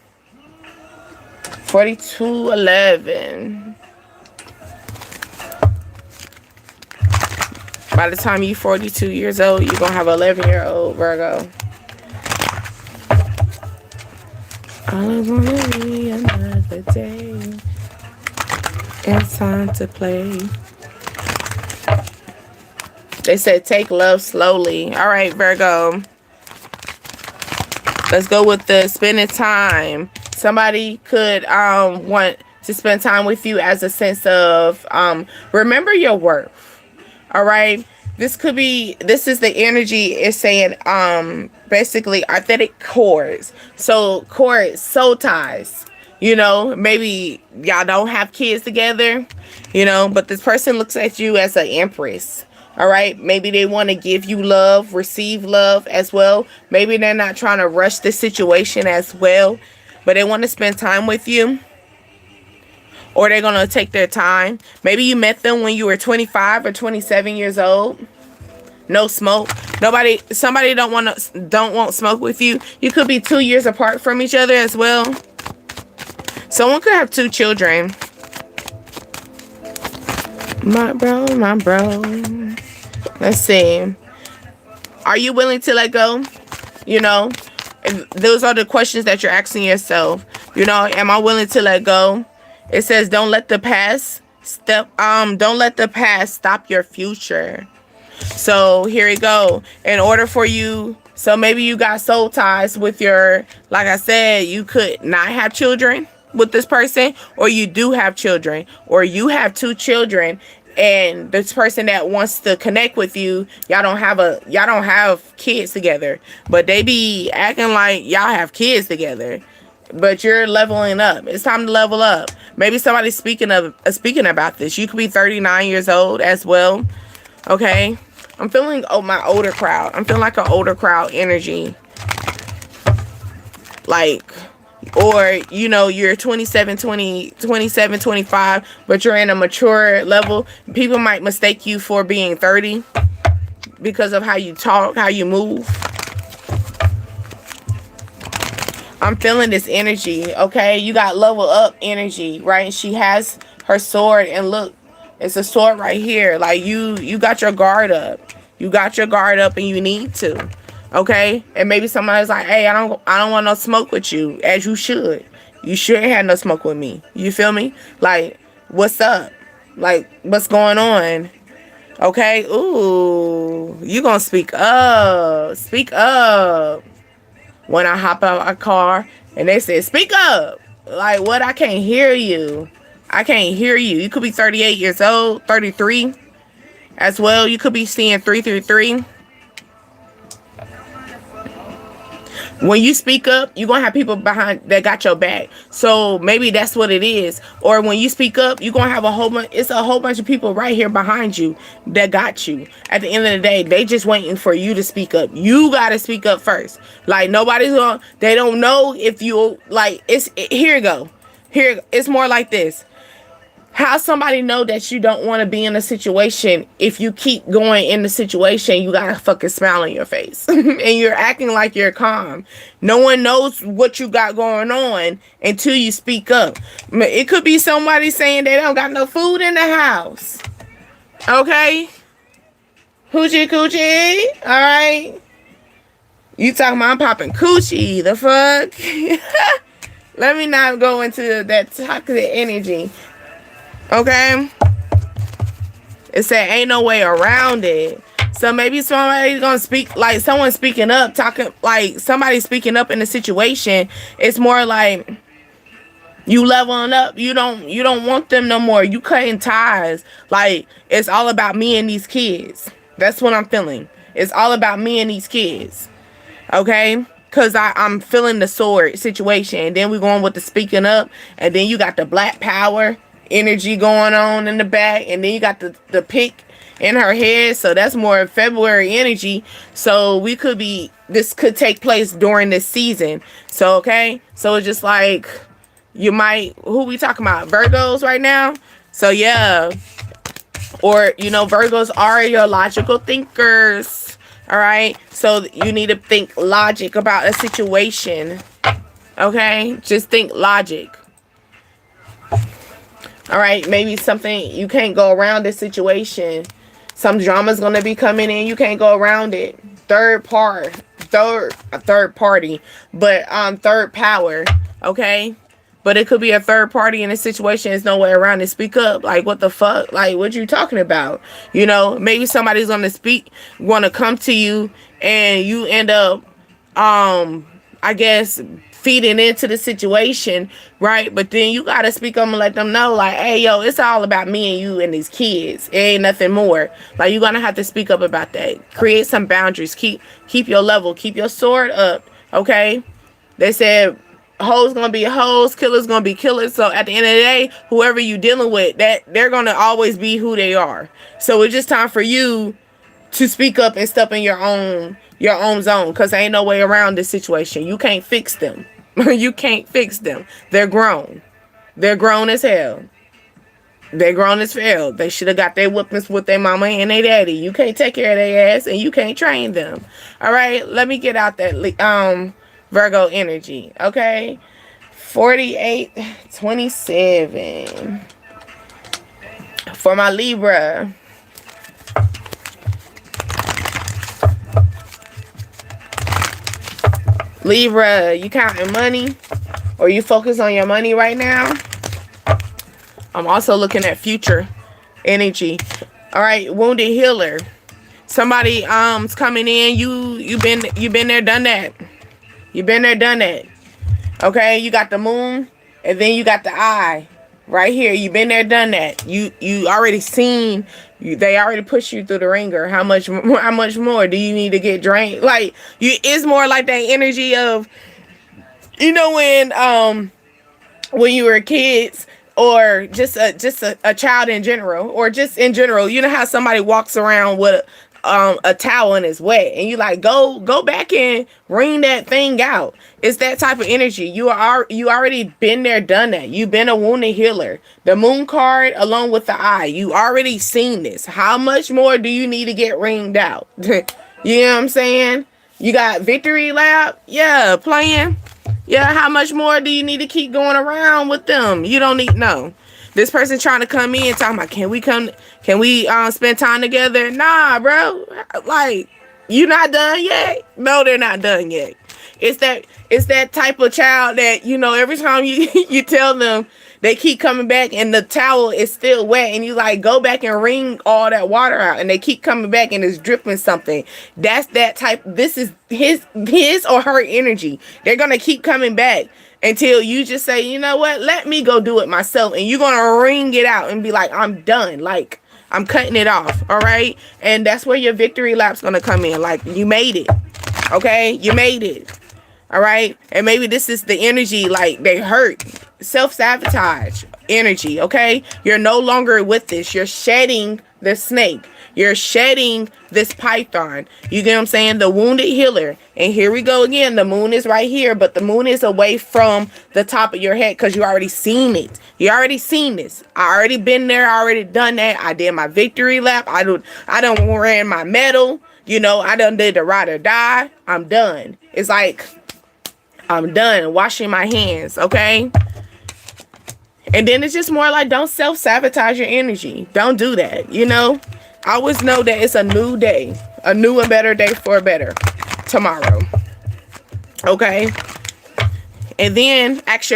4211. By the time you're 42 years old, you're going to have an 11-year-old Virgo. All I want to be another day. It's time to play. They said take love slowly. All right, Virgo. Let's go with the spending time. Somebody could want to spend time with you as a sense of remember your worth. All right. This is the energy. It's saying basically authentic cords. So cords, soul ties. You know, maybe y'all don't have kids together, you know, but this person looks at you as an empress. All right. Maybe they want to give you love, receive love as well. Maybe they're not trying to rush the situation as well, but they want to spend time with you. Or they're going to take their time. Maybe you met them when you were 25 or 27 years old. No smoke. Somebody don't want smoke with you. You could be 2 years apart from each other as well. Someone could have 2 children. My bro. Let's see. Are you willing to let go? You know, those are the questions that you're asking yourself. You know, am I willing to let go? It says don't let the past stop your future. So here we go. In order for you, so maybe you got soul ties with your, like I said, you could not have children with this person, or you do have children, or you have 2 children, and this person that wants to connect with you, y'all don't have kids together, but they be acting like y'all have kids together. But you're leveling up. It's time to level up. Maybe somebody's speaking about this. You could be 39 years old as well. Okay. I'm feeling my older crowd. I'm feeling like an older crowd energy. Like, or, you know, you're 27, 25, but you're in a mature level. People might mistake you for being 30 because of how you talk, how you move. I'm feeling this energy, okay? You got level up energy, right? She has her sword, and look, it's a sword right here. Like you got your guard up. You got your guard up, and you need to, okay? And maybe somebody's like, hey, I don't want no smoke with you, as you should. You shouldn't have no smoke with me. You feel me? Like, what's up? Like, what's going on? Okay? Ooh, you gonna speak up. Speak up. When I hop out a car and they said, speak up. Like, what? I can't hear you. I can't hear you. You could be 38 years old, 33 as well. You could be seeing 333. When you speak up, you're going to have people behind that got your back. So maybe that's what it is. Or when you speak up, you're going to have a whole bunch of people right here behind you that got you. At the end of the day, they just waiting for you to speak up. You got to speak up first. Like, nobody's going to, they don't know if you, like, here you go. Here, it's more like this. How somebody know that you don't want to be in a situation if you keep going in the situation, you got a fucking smile on your face and you're acting like you're calm. No one knows what you got going on until you speak up. It could be somebody saying they don't got no food in the house. Okay? Hoochie coochie. All right? You talking about I'm popping coochie. The fuck? Let me not go into that toxic energy. Okay, it said ain't no way around it. So maybe somebody's gonna speak, like someone speaking up, talking like somebody speaking up in the situation. It's more like you leveling up. You don't want them no more. You cutting ties. Like, it's all about me and these kids. That's what I'm feeling. It's all about me and these kids. Okay. Cause I'm feeling the sword situation. And then we're going with the speaking up. And then you got the black power energy going on in the back, and then you got the pick in her head, so that's more February energy. So this could take place during this season. So okay, so it's just like you might, who we talking about, Virgos right now? So yeah, or Virgos are your logical thinkers. All right, so you need to think logic about a situation. Okay, just think logic. All right, maybe something, you can't go around this situation. Some drama's going to be coming in. You can't go around it. Third party, but third power, okay? But it could be a third party in a situation. There's no way around it. Speak up. Like, what the fuck? Like, what you talking about? Maybe somebody's going to come to you and you end up, I guess, feeding into the situation, right? But then you gotta speak up and let them know, like, hey, yo, it's all about me and you and these kids. It ain't nothing more. Like, you're gonna have to speak up about that. Create some boundaries. Keep your level. Keep your sword up. Okay? They said hoes gonna be hoes, killers gonna be killers. So at the end of the day, whoever you dealing with, that they're gonna always be who they are. So it's just time for you to speak up and step in your own zone, because ain't no way around this situation. You can't fix them. You can't fix them. They're grown. They're grown as hell. They're grown as hell. They should have got their whoopings with their mama and their daddy. You can't take care of their ass, and you can't train them. All right, let me get out that Virgo energy. Okay, 4827 for my Libra. Libra, you counting money, or you focus on your money right now? I'm also looking at future energy. All right, wounded healer. Somebody is coming in. You've been there, done that. You've been there, done that. Okay, you got the moon, and then you got the eye right here. You've been there, done that. You already seen. They already pushed you through the ringer. How much more do you need to get drained? Like, it's more like that energy of, when you were kids, or just a child in general, or just in general. You know how somebody walks around with a towel and it's wet, and you like, go back and wring that thing out. It's that type of energy. You already been there, done that. You've been a wounded healer. The moon card along with the eye, you already seen this. How much more do you need to get wringed out? You know what I'm saying? You got victory lap, yeah, playing. Yeah, how much more do you need to keep going around with them? You don't need, no. This person trying to come in talking about, can we spend time together? Nah, bro. Like, you not done yet? No, they're not done yet. It's that type of child that, every time you you tell them, they keep coming back and the towel is still wet, and you like, go back and wring all that water out, and they keep coming back and it's dripping something. That's that type. This is his or her energy. They're gonna keep coming back until you just say, you know what, let me go do it myself, and you're gonna wring it out and be like, I'm done. Like, I'm cutting it off. All right. And that's where your victory lap's gonna come in. Like, you made it. Okay, you made it. All right. And maybe this is the energy, like, they hurt. Self-sabotage energy. Okay, you're no longer with this. You're shedding the snake. You're shedding this python. You get what I'm saying? The wounded healer. And here we go again. The moon is right here, but the moon is away from the top of your head because you already seen it. You already seen this. I already been there. I already done that. I did my victory lap. I done ran my medal. I done did the ride or die. I'm done. It's like, I'm done washing my hands, okay? And then it's just more like, don't self-sabotage your energy. Don't do that, Always know that it's a new day. A new and better day for a better tomorrow. Okay? And then ask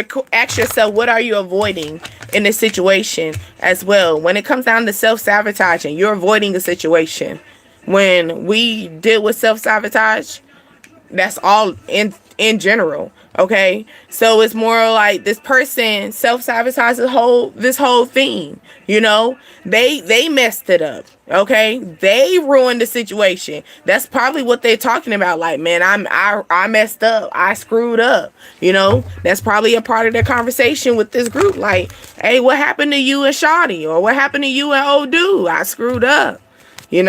yourself, what are you avoiding in this situation as well? When it comes down to self-sabotaging, you're avoiding a situation. When we deal with self-sabotage, that's all in general. Okay, so it's more like this person self-sabotages this whole thing. They messed it up. Okay, they ruined the situation. That's probably what they're talking about. Like, man, I messed up. I screwed up. That's probably a part of their conversation with this group. Like, hey, what happened to you and Shawty? Or what happened to you and old dude? I screwed up. I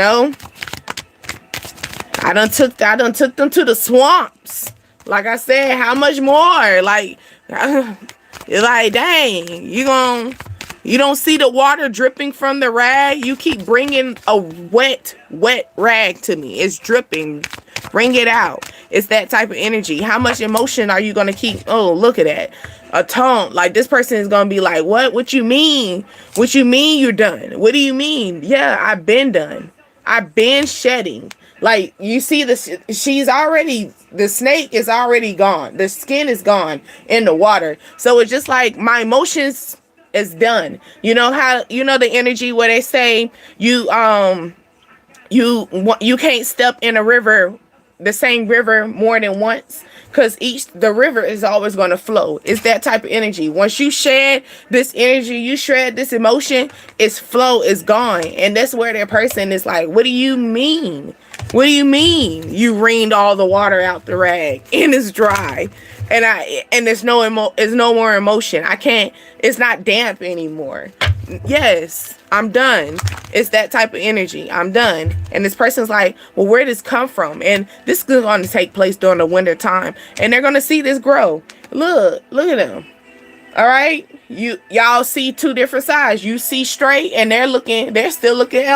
done took them to the swamps. Like I said, how much more? Like, it's like, dang, you don't see the water dripping from the rag? You keep bringing a wet rag to me. It's dripping. Bring it out. It's that type of energy. How much emotion are you going to keep? Oh, look at that. A tone. Like, this person is going to be like, what you mean? What you mean you're done? What do you mean? Yeah, I've been done. I've been shedding. Like, you see the snake is already gone. The skin is gone in the water. So it's just like, my emotions is done. You know how, the energy where they say you can't step in a river, the same river, more than once, because the river is always going to flow. It's that type of energy. Once you shed this energy, you shred this emotion, its flow is gone. And that's where that person is like, what do you mean? What do you mean you wringed all the water out the rag and it's dry? And there's no more emotion. It's not damp anymore. Yes, I'm done. It's that type of energy. I'm done. And this person's like, well, where did this come from? And this is going to take place during the winter time. And they're going to see this grow. Look at them. All right. Y'all see two different sides. You see straight, and they're still looking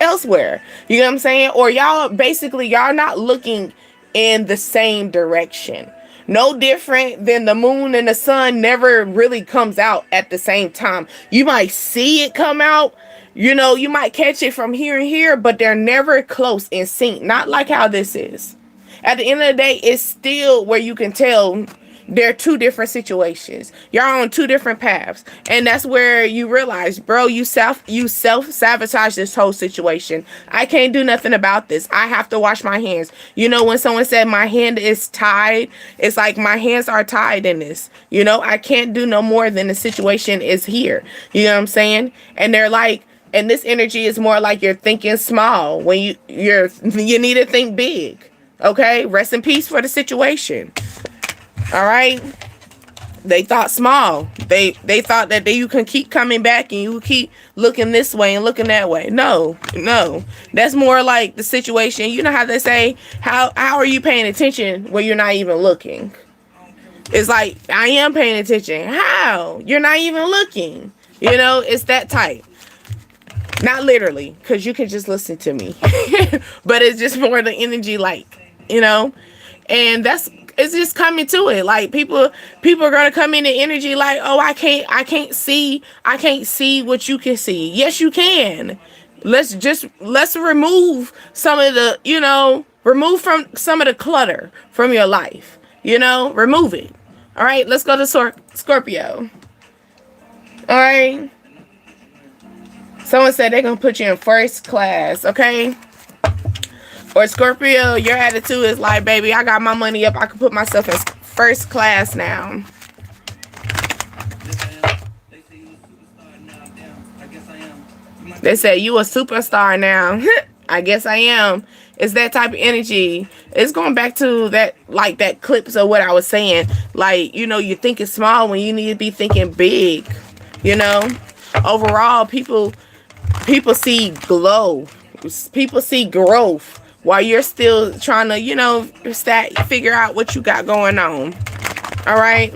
elsewhere. You know what I'm saying? Or y'all not looking in the same direction. No different than the moon and the sun never really comes out at the same time. You might see it come out, you might catch it from here and here, but they're never close in sync. Not like how this is. At the end of the day, it's still where you can tell they're two different situations. You're on two different paths. And that's where you realize, bro, you self-sabotage this whole situation. I can't do nothing about this. I have to wash my hands. When someone said my hand is tied, it's like my hands are tied in this. I can't do no more than the situation is here. You know what I'm saying? And they're like, and this energy is more like you're thinking small when you need to think big. Okay? Rest in peace for the situation. All right. They thought small. They thought that you can keep coming back and you keep looking this way and looking that way. No. That's more like the situation. You know how they say, how are you paying attention when you're not even looking? It's like, I am paying attention. How? You're not even looking. It's that type. Not literally, because you can just listen to me. But it's just more the energy, like, and that's it's just coming to it. Like people are gonna come in the energy like, oh, I can't see what you can see. Yes, you can. Let's remove some of the, remove from some of the clutter from your life. Remove it. All right, let's go to Scorpio. All right. Someone said they're gonna put you in first class, okay? Or Scorpio, your attitude is like, baby, I got my money up. I can put myself in first class now. They say you a superstar now. I guess I am. It's that type of energy. It's going back to that, like that clips of what I was saying. Like, you're thinking small when you need to be thinking big. Overall, people see glow. People see growth while you're still trying to, figure out what you got going on. All right.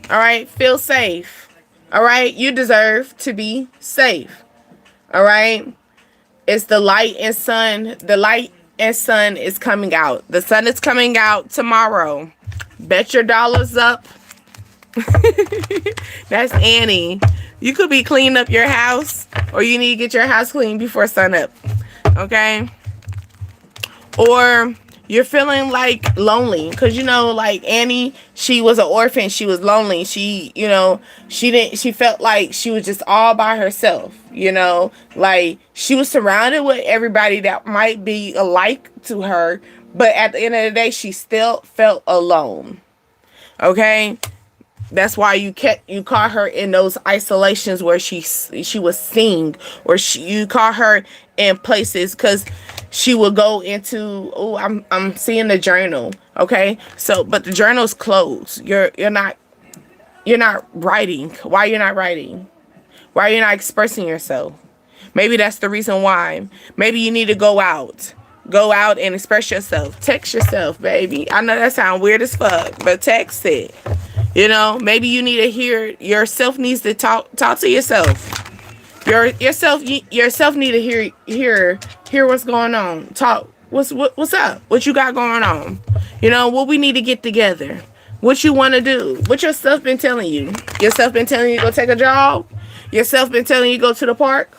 All right. Feel safe. All right. You deserve to be safe. All right. It's the light and sun. The light and sun is coming out. The sun is coming out tomorrow. Bet your dollars up. That's Annie. You could be cleaning up your house, or you need to get your house clean before sun up. Okay? Or you're feeling like lonely because like Annie, she was an orphan. She was lonely. She felt like she was just all by herself. Like she was surrounded with everybody that might be alike to her, but at the end of the day, she still felt alone. Okay? That's why you caught her in those isolations where she was seen, or you caught her in places because she would go into, I'm seeing the journal. Okay, so but the journal's closed. You're not writing. Why you're not writing? Why you're not expressing yourself? Maybe that's the reason why. Maybe you need to go out and express yourself. Text yourself, baby. I know that sounds weird as fuck, but text it. Maybe you need to hear yourself needs to talk to yourself. Yourself need to hear what's going on. Talk. What's up? What you got going on? What we need to get together. What you want to do. What yourself been telling you. Yourself been telling you to go take a jog. Yourself been telling you to go to the park.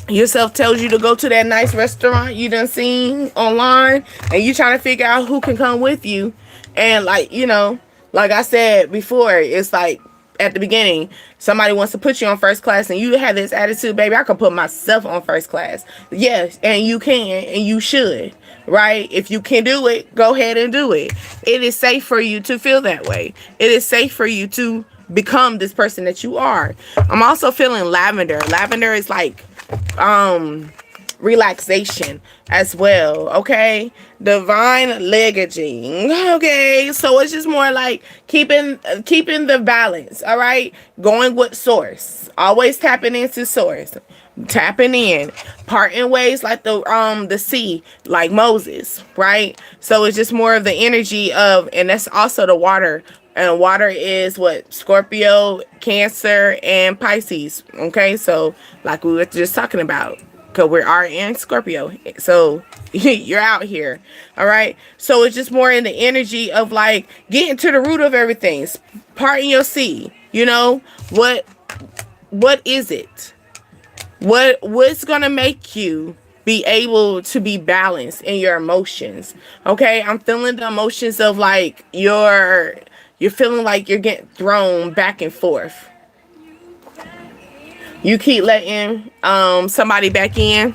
Yourself tells you to go to that nice restaurant you done seen online, and you trying to figure out who can come with you. And like I said before, it's like at the beginning, somebody wants to put you on first class and you have this attitude, baby, I can put myself on first class. Yes, and you can and you should, right? If you can do it, go ahead and do it. It is safe for you to feel that way. It is safe for you to become this person that you are. I'm also feeling lavender. Lavender is like relaxation as well. Okay, divine legacy. Okay, so it's just more like keeping the balance. All right, going with source, always tapping into source, tapping in, parting ways like the sea, like Moses, right? So it's just more of the energy of, and that's also the water. And water is what? Scorpio, Cancer, and Pisces. Okay, so like we were just talking about, because we are in Scorpio. So you're out here. All right. So it's just more in the energy of like getting to the root of everything. Parting your sea. What is it? What's gonna make you be able to be balanced in your emotions? Okay, I'm feeling the emotions of like you're feeling like you're getting thrown back and forth. You keep letting somebody back in.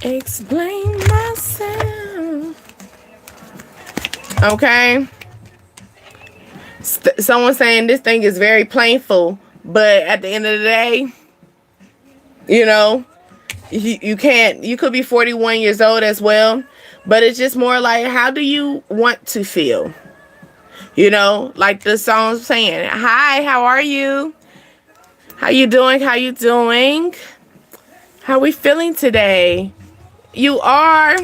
Explain myself. Okay. Someone saying this thing is very painful, but at the end of the day, you can't. You could be 41 years old as well, but it's just more like, how do you want to feel? Like the song's saying, hi, how are you? How you doing? How you doing? How we feeling today? You are.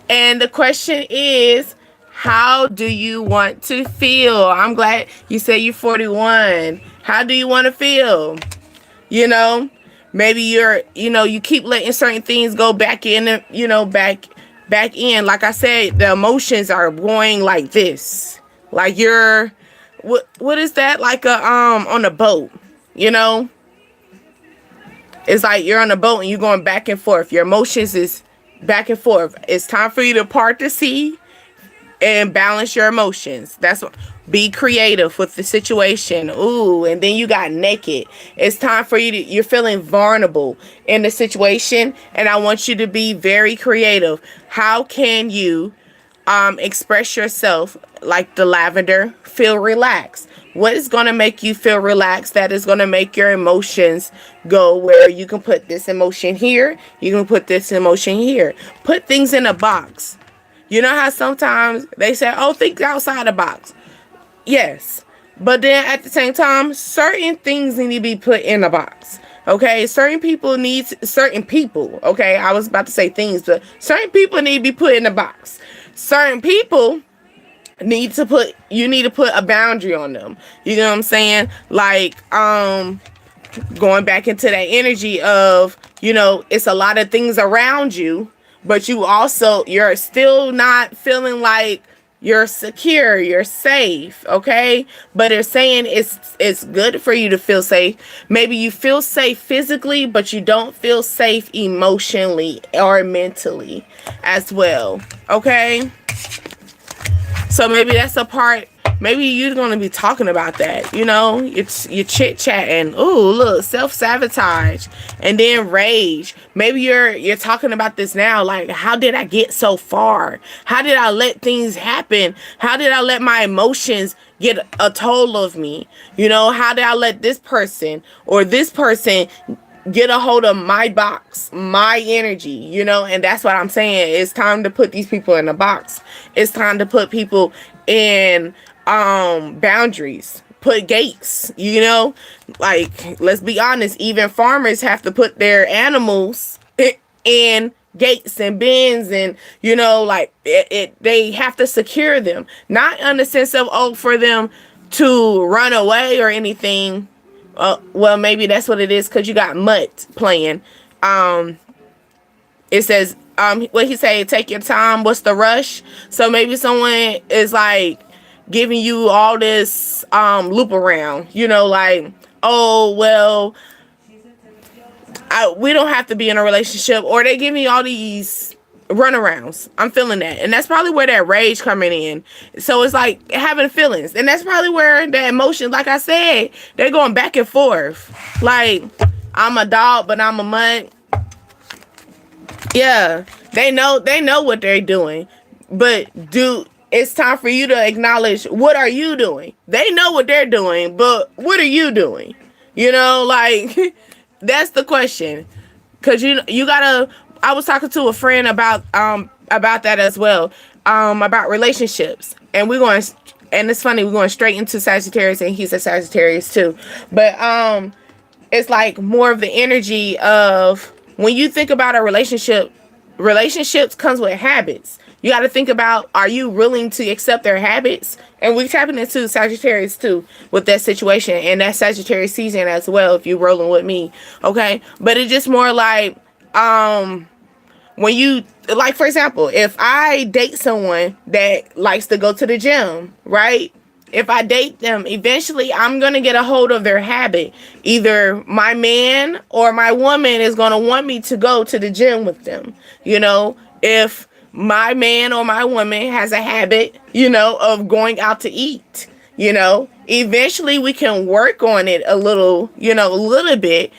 And the question is, how do you want to feel? I'm glad you said you're 41. How do you want to feel? Maybe you're, you keep letting certain things go back in, back in. Like I said, the emotions are going like this. Like you're, what is that? Like on a boat, It's like you're on a boat and you're going back and forth. Your emotions is back and forth. It's time for you to part the sea and balance your emotions. That's what. Be creative with the situation. Ooh, and then you got naked. It's time for you to, you're feeling vulnerable in the situation, and I want you to be very creative. How can you express yourself like the lavender? Feel relaxed. What is going to make you feel relaxed? That is going to make your emotions go where you can put this emotion here. You can put this emotion here. Put things in a box. You know how sometimes they say, oh, think outside the box. Yes. But then at the same time, certain things need to be put in a box. Okay? Certain people, okay? I was about to say things, but certain people need to be put in a box. Certain people you need to put a boundary on them. You know what I'm saying? Like, going back into that energy of, it's a lot of things around you, but you're still not feeling like you're secure, you're safe, okay? But they're saying it's good for you to feel safe. Maybe you feel safe physically, but you don't feel safe emotionally or mentally as well, okay? So maybe that's a part. Maybe you're going to be talking about that, you're chit-chatting. Ooh, look, self-sabotage and then rage. Maybe you're talking about this now, like, how did I get so far? How did I let things happen? How did I let my emotions get a toll of me? How did I let this person get a hold of my box, my energy, and that's what I'm saying. It's time to put these people in a box. It's time to put people in boundaries, put gates, like, let's be honest, even farmers have to put their animals in gates and bins, and like they have to secure them, not in the sense of for them to run away or anything. Well, maybe that's what it is, because you got Mutt playing. It says what he say, take your time, what's the rush? So maybe someone is like giving you all this loop around, like, oh, well, we don't have to be in a relationship, or they give me all these runarounds. I'm feeling that, and that's probably where that rage coming in. So it's like having feelings, and that's probably where the emotions, like I said, they're going back and forth. Like, I'm a dog, but I'm a mutt. Yeah, they know what they're doing, but it's time for you to acknowledge, what are you doing? They know what they're doing, but what are you doing? Like, that's the question. Because you gotta. I was talking to a friend about that as well, about relationships, and it's funny, we're going straight into Sagittarius, and he's a Sagittarius too, but it's like more of the energy of, when you think about a relationships comes with habits. You got to think about, are you willing to accept their habits? And we're tapping into Sagittarius too with that situation, and that Sagittarius season as well, if you're rolling with me, okay? But it's just more like, when you, like, for example, if I date someone that likes to go to the gym, right? If I date them, eventually I'm going to get a hold of their habit. Either my man or my woman is going to want me to go to the gym with them. If my man or my woman has a habit, of going out to eat, eventually we can work on it a little bit.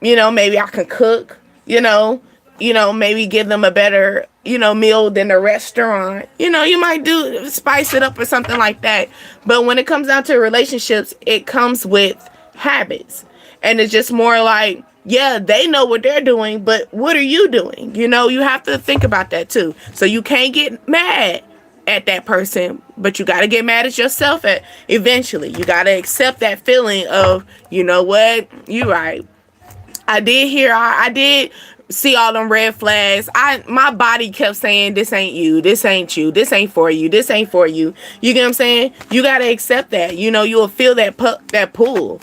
Maybe I can cook, maybe give them a better, meal than the restaurant. You might spice it up or something like that. But when it comes down to relationships, it comes with habits. And it's just more like, yeah, they know what they're doing, but what are you doing? You have to think about that too. So you can't get mad at that person, but you got to get mad at yourself eventually. You got to accept that feeling of, you know what, you're right. I did see all them red flags. My body kept saying, this ain't you, this ain't you, this ain't for you, this ain't for you. You get what I'm saying? You gotta accept that. You'll feel that pull.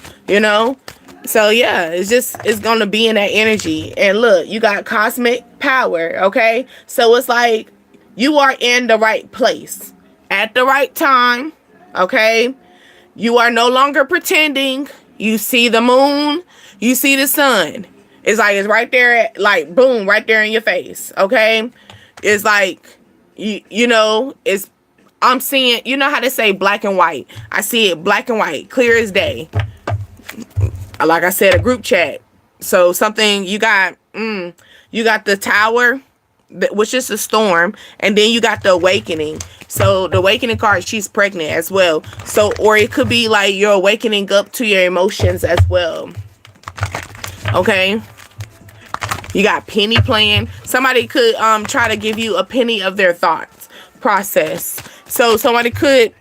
So yeah, it's gonna be in that energy. And look, you got cosmic power, okay? So it's like you are in the right place at the right time, okay? You are no longer pretending. You see the moon, you see the sun. It's like it's right there, like boom, right there in your face, okay? It's like you know, it's I'm seeing, you know how to say black and white. I see it black and white, clear as day. Like I said, a group chat. So something you got the tower, which is a storm, and then you got the awakening. So the awakening card, she's pregnant as well. So, or it could be like you're awakening up to your emotions as well. Okay. You got penny playing. Somebody could try to give you a penny of their thoughts process. So somebody could,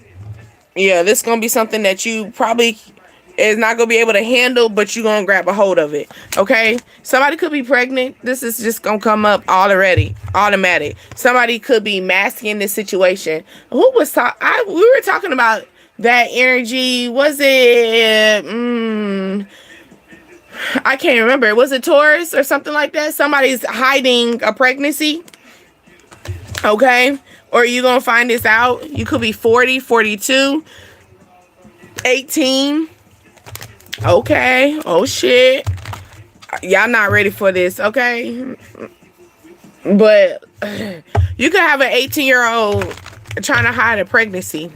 yeah, this is gonna be something that you probably is not gonna be able to handle, but you're gonna grab a hold of it. Okay, somebody could be pregnant. This is just gonna come up already, automatic. Somebody could be masking this situation. Who was we were talking about that energy. Was it I can't remember. Was it Taurus or something like that? Somebody's hiding a pregnancy. Okay, or you gonna find this out. You could be 40, 42, 18. Okay. Oh shit. Y'all not ready for this, okay? But you could have an 18-year-old trying to hide a pregnancy.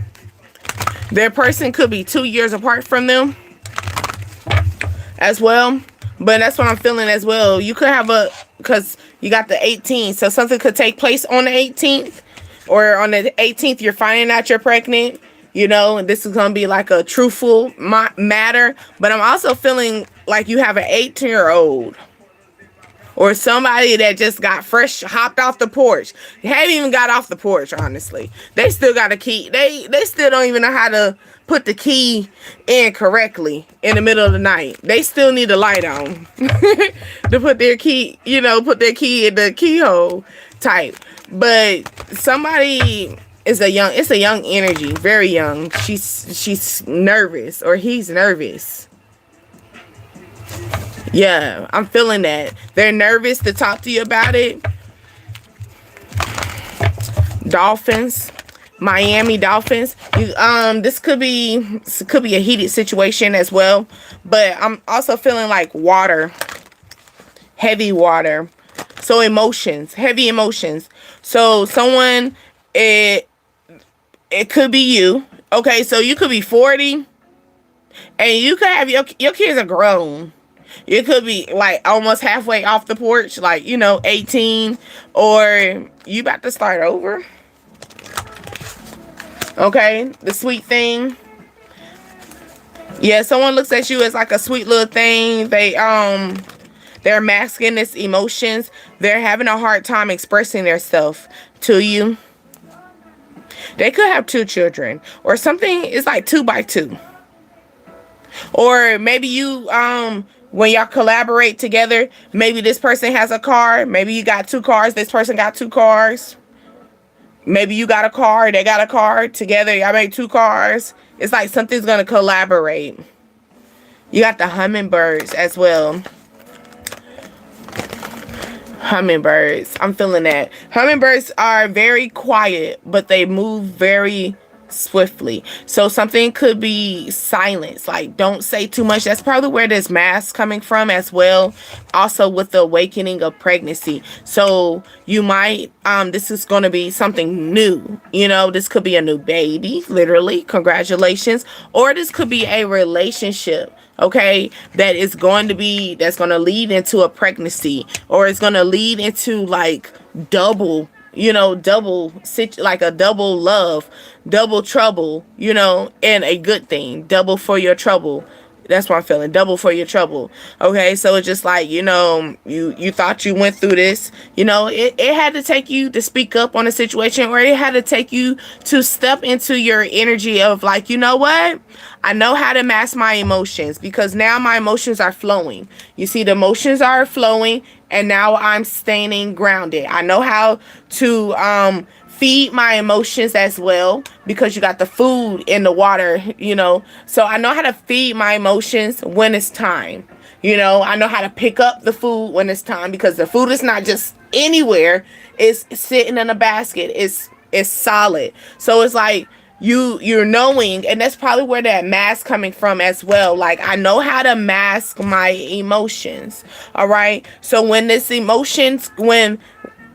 Their person could be 2 years apart from them as well. But that's what I'm feeling as well. You could have because you got the 18, so something could take place on the 18th, or on the 18th you're finding out you're pregnant. You know, and this is going to be like a truthful matter. But I'm also feeling like you have an 18-year-old or somebody that just got hopped off the porch. They haven't even got off the porch, honestly. They still got a key. They still don't even know how to put the key in correctly in the middle of the night. They still need a light on to put their key, you know, put their key in the keyhole type. But somebody... it's a young energy, very young. She's nervous, or he's nervous. Yeah, I'm feeling that. They're nervous to talk to you about it. Dolphins, Miami Dolphins. This could be a heated situation as well. But I'm also feeling like water, heavy water. So emotions, heavy emotions. So someone, it could be you. Okay, so you could be 40 and you could have your kids are grown. You could be like almost halfway off the porch, like, you know, 18, or you about to start over. Okay, the sweet thing. Yeah, someone looks at you as like a sweet little thing. They're masking this emotions. They're having a hard time expressing themselves to you. They could have 2 children, or something is like 2 by 2. Or maybe you, when y'all collaborate together, maybe this person has a car. Maybe you got 2 cars. This person got 2 cars. Maybe you got a car. They got a car. Together, y'all make 2 cars. It's like something's going to collaborate. You got the hummingbirds as well. Hummingbirds. I'm feeling that. Hummingbirds are very quiet, but they move very swiftly. So something could be silence. Like, don't say too much. That's probably where this mask coming from as well. Also with the awakening of pregnancy. So you might, this is going to be something new. You know, this could be a new baby, literally. Congratulations. Or this could be a relationship. Okay, that's going to lead into a pregnancy, or it's going to lead into like double, you know, like a double love, double trouble, you know, and a good thing, double for your trouble. That's what I'm feeling. Double for your trouble. Okay, so it's just like, you know, you thought you went through this. You know, it had to take you to speak up on a situation, or it had to take you to step into your energy of like, you know what? I know how to mask my emotions, because now my emotions are flowing. You see, the emotions are flowing, and now I'm staying grounded. I know how to feed my emotions as well, because you got the food in the water, you know. So I know how to feed my emotions when it's time. You know, I know how to pick up the food when it's time, because the food is not just anywhere. It's sitting in a basket. It's solid. So it's like you're knowing, and that's probably where that mask coming from as well. Like, I know how to mask my emotions. All right. So when this emotions, when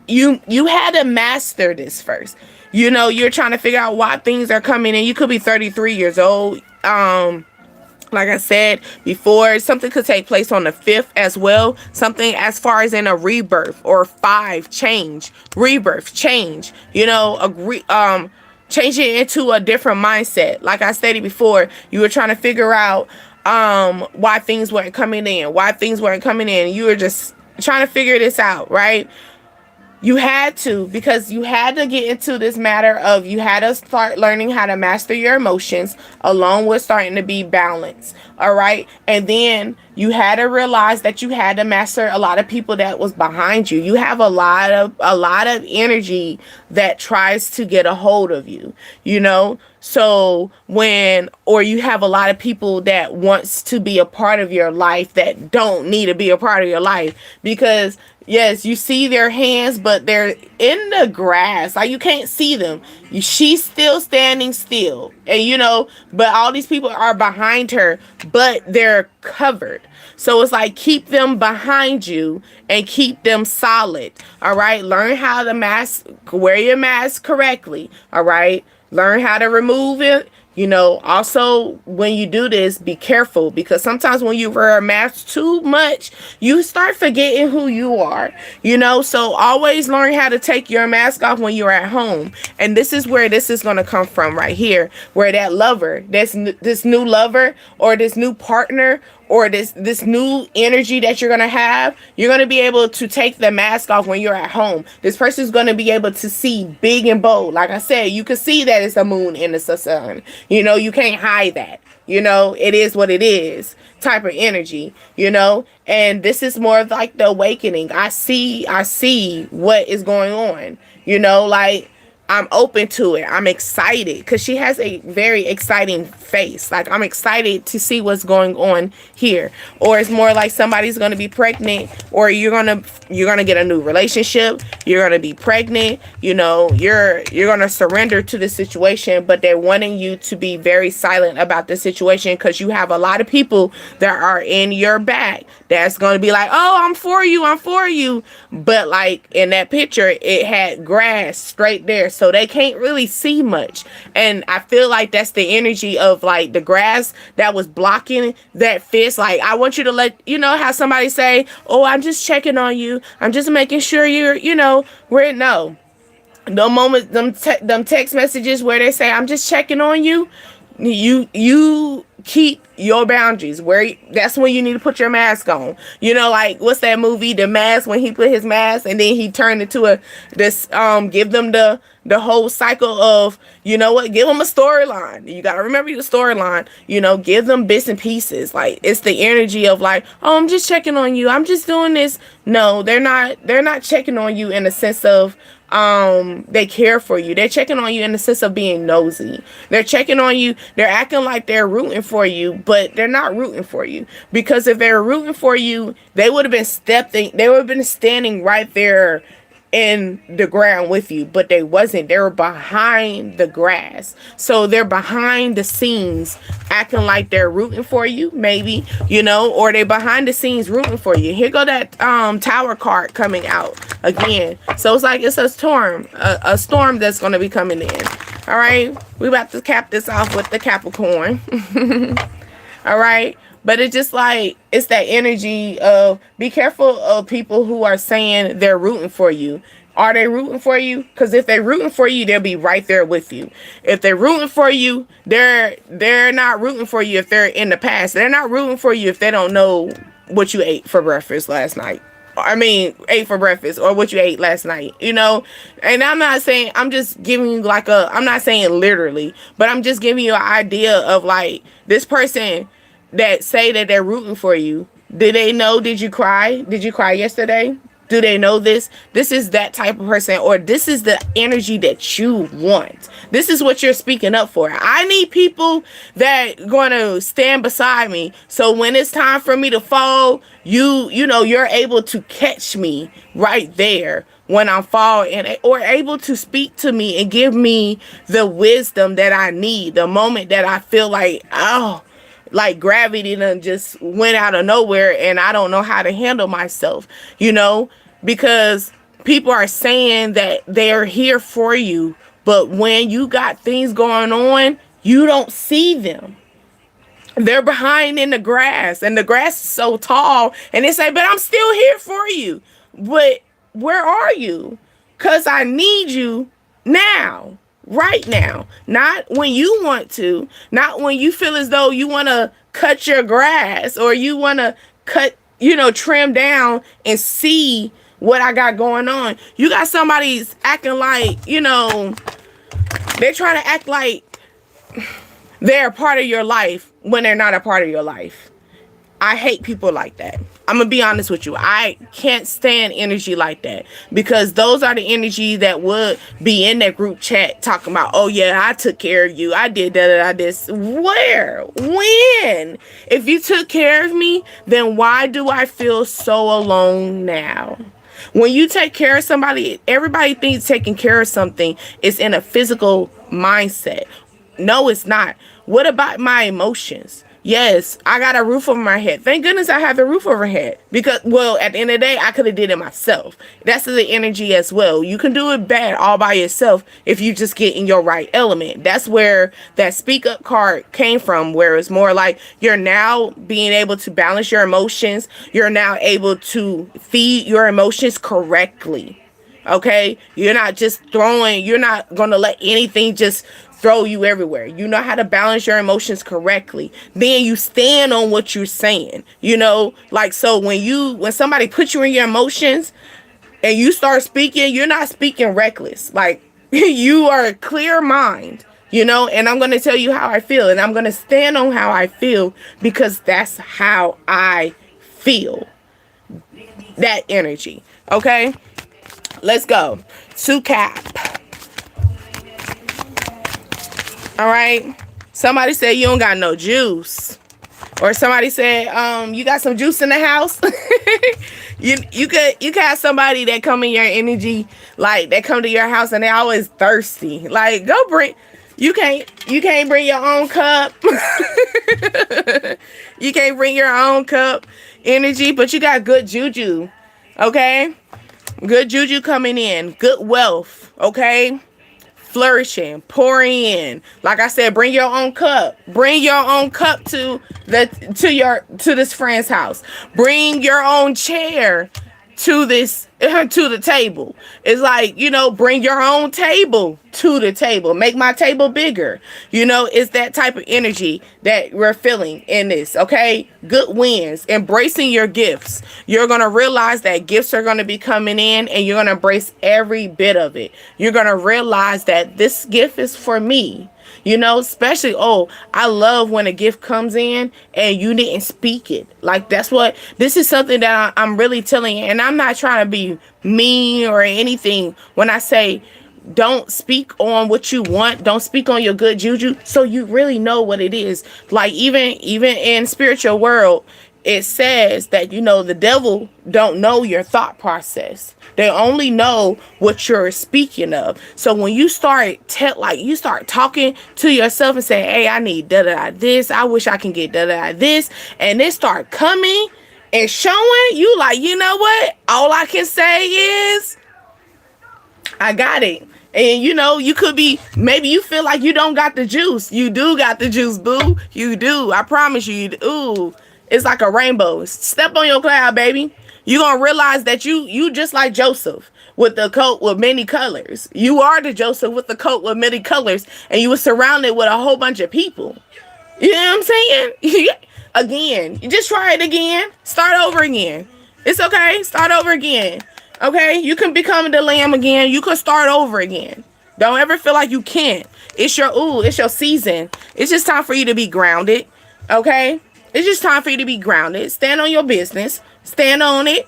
you had to master this first. You know, you're trying to figure out why things are coming in. You could be 33 years old. Like I said before, something could take place on the 5th as well. Something as far as in a rebirth, or 5 change, rebirth, change. You know, change it into a different mindset. Like I stated before, you were trying to figure out why things weren't coming in. You were just trying to figure this out, right? You had to, because you had to get into this matter of, you had to start learning how to master your emotions, along with starting to be balanced. All right. And then you had to realize that you had to master a lot of people that was behind you. You have a lot of energy that tries to get a hold of you, you know? So or you have a lot of people that wants to be a part of your life that don't need to be a part of your life, because yes, you see their hands, but they're in the grass. Like, you can't see them. She's still standing still. And, you know, but all these people are behind her, but they're covered. So it's like, keep them behind you and keep them solid. All right. Learn how to wear your mask correctly. All right. Learn how to remove it. You know, also, when you do this, be careful, because sometimes when you wear a mask too much, you start forgetting who you are, you know. So always learn how to take your mask off when you're at home. And this is where this is going to come from right here, where that lover, this new lover, or this new partner, or this new energy that you're going to have, you're going to be able to take the mask off when you're at home. This person's going to be able to see big and bold. Like I said, you can see that it's a moon and it's a sun. You know, you can't hide that. You know, it is what it is type of energy, you know. And this is more of like the awakening. I see what is going on, you know, like, I'm open to it. I'm excited, because she has a very exciting face. Like, I'm excited to see what's going on here. Or it's more like somebody's going to be pregnant, or you're going to get a new relationship. You're going to be pregnant. You know, you're going to surrender to the situation, but they're wanting you to be very silent about the situation, because you have a lot of people that are in your back that's going to be like, oh, I'm for you. But like in that picture, it had grass straight there, so they can't really see much. And I feel like that's the energy of like the grass that was blocking that fist. Like, I want you to let, you know how somebody say, oh, I'm just checking on you. I'm just making sure you're, you know, no moment, them text messages where they say, I'm just checking on you. You keep your boundaries, that's when you need to put your mask on. You know, like, what's that movie, The Mask, when he put his mask and then he turned into give them the whole cycle of, you know what, give them a storyline. You got to remember the storyline, you know, give them bits and pieces. Like, it's the energy of like, oh, I'm just checking on you, I'm just doing this. No, they're not checking on you in the sense of they care for you. They're checking on you in the sense of being nosy. They're checking on you. They're acting like they're rooting for you, but they're not rooting for you, because if they were rooting for you, they would have been standing right there in the ground with you, but they wasn't. They were behind the grass. So they're behind the scenes acting like they're rooting for you, maybe, you know, or they behind the scenes rooting for you. Here go that Tower card coming out again. So it's like, it's a storm that's going to be coming in. All right, we about to cap this off with the Capricorn. All right. But it's just like, it's that energy of, be careful of people who are saying they're rooting for you. Are they rooting for you? Because if they're rooting for you, they'll be right there with you. If they're rooting for you, they're not rooting for you if they're in the past. They're not rooting for you if they don't know what you ate for breakfast last night. Ate for breakfast, or what you ate last night, you know. And I'm not saying, I'm just giving you like I'm not saying literally, but I'm just giving you an idea of like, this person that say that they're rooting for you, do they know? Did you cry yesterday? Do they know this? This is that type of person, or this is the energy that you want. This is what you're speaking up for. I need people that going to stand beside me. So when it's time for me to fall, you know, you're able to catch me right there when I'm falling, or able to speak to me and give me the wisdom that I need. The moment that I feel like, oh, like gravity done just went out of nowhere and I don't know how to handle myself, you know, because people are saying that they're here for you, but when you got things going on, you don't see them. They're behind in the grass, and the grass is so tall, and they say, but I'm still here for you. But where are you? Because I need you now. Right now, not when you want to, not when you feel as though you want to cut your grass, or you want to cut, you know, trim down and see what I got going on. You got somebody's acting like, you know, they're trying to act like they're a part of your life when they're not a part of your life. I hate people like that. I'm going to be honest with you. I can't stand energy like that, because those are the energy that would be in that group chat talking about, oh yeah, I took care of you. I did that. I did. Where? When? If you took care of me, then why do I feel so alone now? When you take care of somebody, everybody thinks taking care of something is in a physical mindset. No, it's not. What about my emotions? Yes, I got a roof over my head. Thank goodness I have the roof over my head, because, well, at the end of the day, I could have did it myself. That's the energy as well. You can do it bad all by yourself if you just get in your right element. That's where that speak up card came from, where it's more like you're now being able to balance your emotions. You're now able to feed your emotions correctly. Okay? You're not just throwing, you're not going to let anything just throw you everywhere. You know how to balance your emotions correctly. Then you stand on what you're saying. You know, like, so when somebody puts you in your emotions and you start speaking, you're not speaking reckless. Like, you are a clear mind, you know, and I'm going to tell you how I feel, and I'm going to stand on how I feel, because that's how I feel. That energy. Okay? Let's go to Cap. All right. Somebody said you don't got no juice. Or somebody said, you got some juice in the house. you could have somebody that come in your energy, like they come to your house and they always thirsty. Like, go bring, you can't bring your own cup. You can't bring your own cup energy, but you got good juju. Okay? Good juju coming in. Good wealth. Okay? Flourishing, pouring in. Like I said, bring your own cup. Bring your own cup to this friend's house. Bring your own chair to the table. It's like, you know, bring your own table to the table. Make my table bigger. You know, it's that type of energy that we're feeling in this. Okay, good wins. Embracing your gifts. You're gonna realize that gifts are gonna be coming in, and you're gonna embrace every bit of it. You're gonna realize that this gift is for me. You know, especially, oh, I love when a gift comes in and you didn't speak it. Like, this is something that I'm really telling you. And I'm not trying to be mean or anything when I say, don't speak on what you want. Don't speak on your good juju, so you really know what it is. Like, even in spiritual world, it says that, you know, the devil don't know your thought process. They only know what you're speaking of. So when you start you start talking to yourself and say, hey, I need da-da this. I wish I can get da-da this. And it start coming and showing you, like, you know what? All I can say is, I got it. And, you know, you could be, maybe you feel like you don't got the juice. You do got the juice, boo. You do. I promise you. Ooh, it's like a rainbow. Step on your cloud, baby. You're going to realize that you just like Joseph with the coat with many colors. You are the Joseph with the coat with many colors, and you were surrounded with a whole bunch of people. You know what I'm saying? Again, you just try it again. Start over again. It's okay. Start over again. Okay? You can become the lamb again. You can start over again. Don't ever feel like you can't. It's your season. It's just time for you to be grounded. Okay? It's just time for you to be grounded. Stand on your business. Stand on it.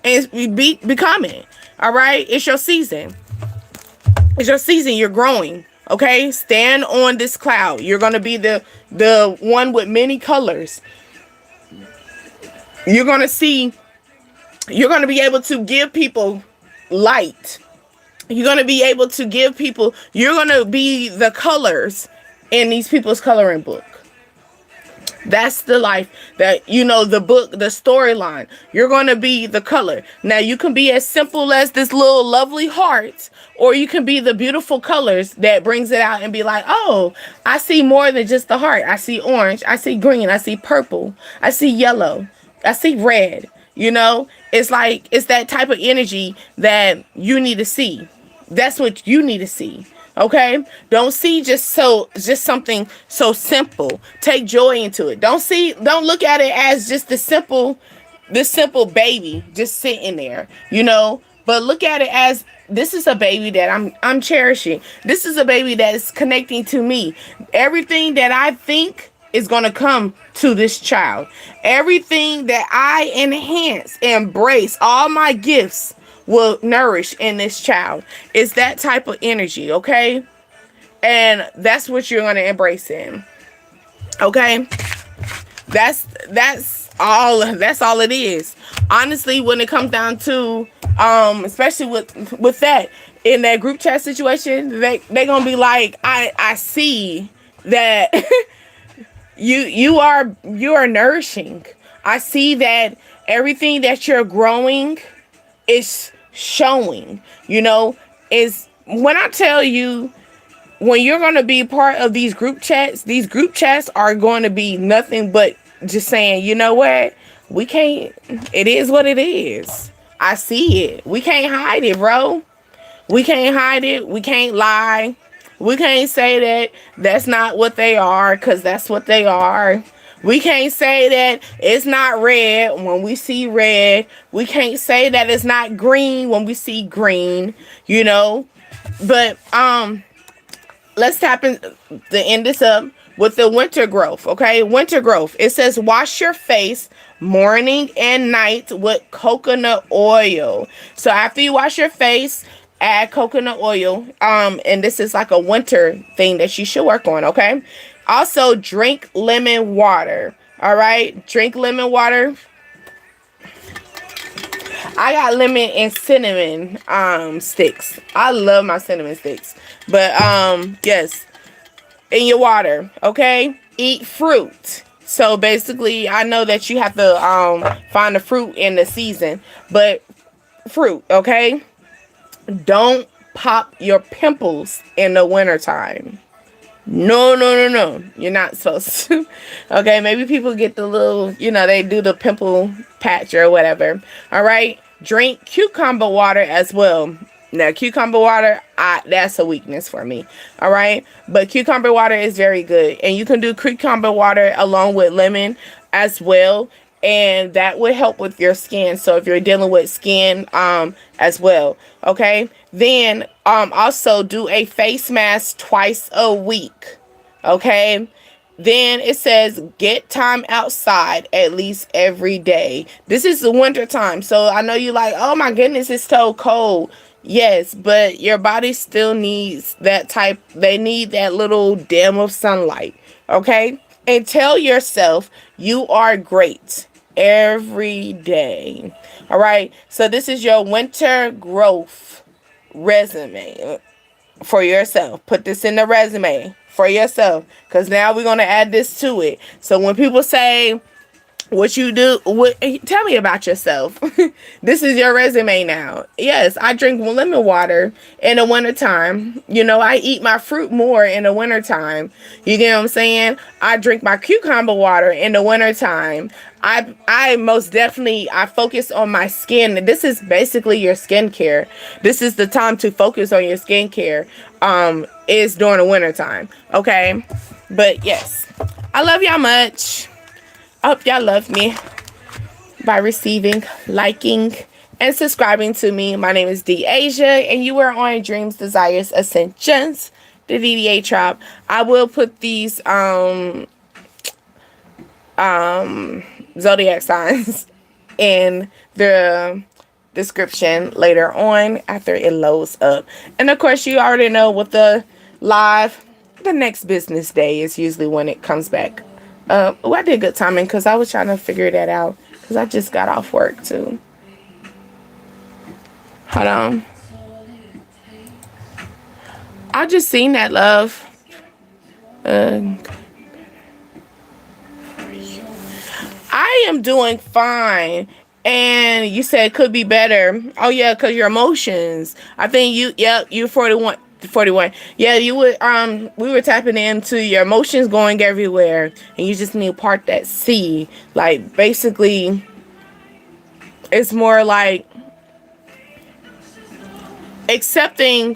and be becoming. All right, it's your season. It's your season. You're growing. Okay, stand on this cloud. You're gonna be the one with many colors. You're gonna see. You're gonna be able to give people light. You're gonna be able to give people. You're gonna be the colors in these people's coloring book. That's the life that, you know, the book, the storyline. You're going to be the color. Now, you can be as simple as this little lovely heart, or you can be the beautiful colors that brings it out and be like, oh, I see more than just the heart. I see orange. I see green. I see purple. I see yellow. I see red. You know, it's like, it's that type of energy that you need to see. That's what you need to see. Okay, don't see just something so simple. Take joy into it. Don't look at it as just this simple baby just sitting there, you know, but look at it as this is a baby that I'm cherishing. This is a baby that is connecting to me. Everything that I think is going to come to this child. Everything that I enhance, embrace, all my gifts will nourish in this child. It's that type of energy, okay? And that's what you're going to embrace in. Okay? That's all it is. Honestly, when it comes down to especially with that in that group chat situation, they're going to be like, I see that you are nourishing. I see that everything that you're growing is showing, you know, is when I tell you, when you're going to be part of these group chats are going to be nothing but just saying, you know what, we can't, it is what it is. I see it. We can't hide it, bro. We can't hide it. We can't lie. We can't say that that's not what they are, because that's what they are. We can't say that it's not red when we see red. We can't say that it's not green when we see green, you know. But let's end this up with the winter growth, okay? Winter growth. It says wash your face morning and night with coconut oil. So after you wash your face, add coconut oil. And this is like a winter thing that you should work on, okay? Also, drink lemon water. All right, drink lemon water. I got lemon and cinnamon sticks. I love my cinnamon sticks. But yes, in your water, okay? Eat fruit. So basically, I know that you have to find the fruit in the season, but fruit, okay? Don't pop your pimples in the wintertime. No. You're not supposed to. Okay, maybe people get the little, you know, they do the pimple patch or whatever. All right, drink cucumber water as well. Now, cucumber water, that's a weakness for me. All right, but cucumber water is very good. And you can do cucumber water along with lemon as well. And that would help with your skin. So if you're dealing with skin as well, okay? Then also do a face mask twice a week, okay? Then it says get time outside at least every day. This is the winter time. So I know you're like, oh my goodness, it's so cold. Yes, but your body still needs that type. They need that little dim of sunlight, okay? And tell yourself you are great every day. All right, so this is your winter growth resume for yourself. Put this in the resume for yourself, because now we're going to add this to it. So when people say what you do, tell me about yourself. This is your resume now. Yes, I drink lemon water in the wintertime. You know, I eat my fruit more in the wintertime. You get what I'm saying? I drink my cucumber water in the wintertime. I most definitely, I focus on my skin. This is basically your skincare. This is the time to focus on your skincare. Is during the wintertime. Okay? But yes, I love y'all much. I hope y'all love me by receiving, liking, and subscribing to me. My name is Asia, and you are on Dreams, Desires, Ascensions, the DDA Tribe. I will put these zodiac signs in the description later on after it loads up. And of course, you already know with the live, the next business day is usually when it comes back. I did good timing because I was trying to figure that out because I just got off work too. Hold on. I just seen that, love. I am doing fine. And you said could be better. Oh yeah, because your emotions. I think you 41. 41. Yeah, you would we were tapping into your emotions going everywhere. And you just need to part that C. Like basically it's more like accepting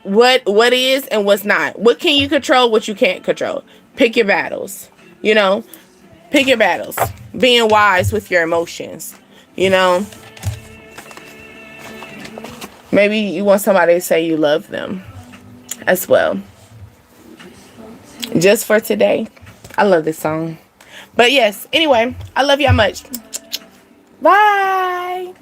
what is and what's not. What can you control, what you can't control. Pick your battles. You know? Pick your battles. Being wise with your emotions. You know, maybe you want somebody to say you love them as well. Just for today. I love this song. But yes, anyway, I love y'all much. Bye.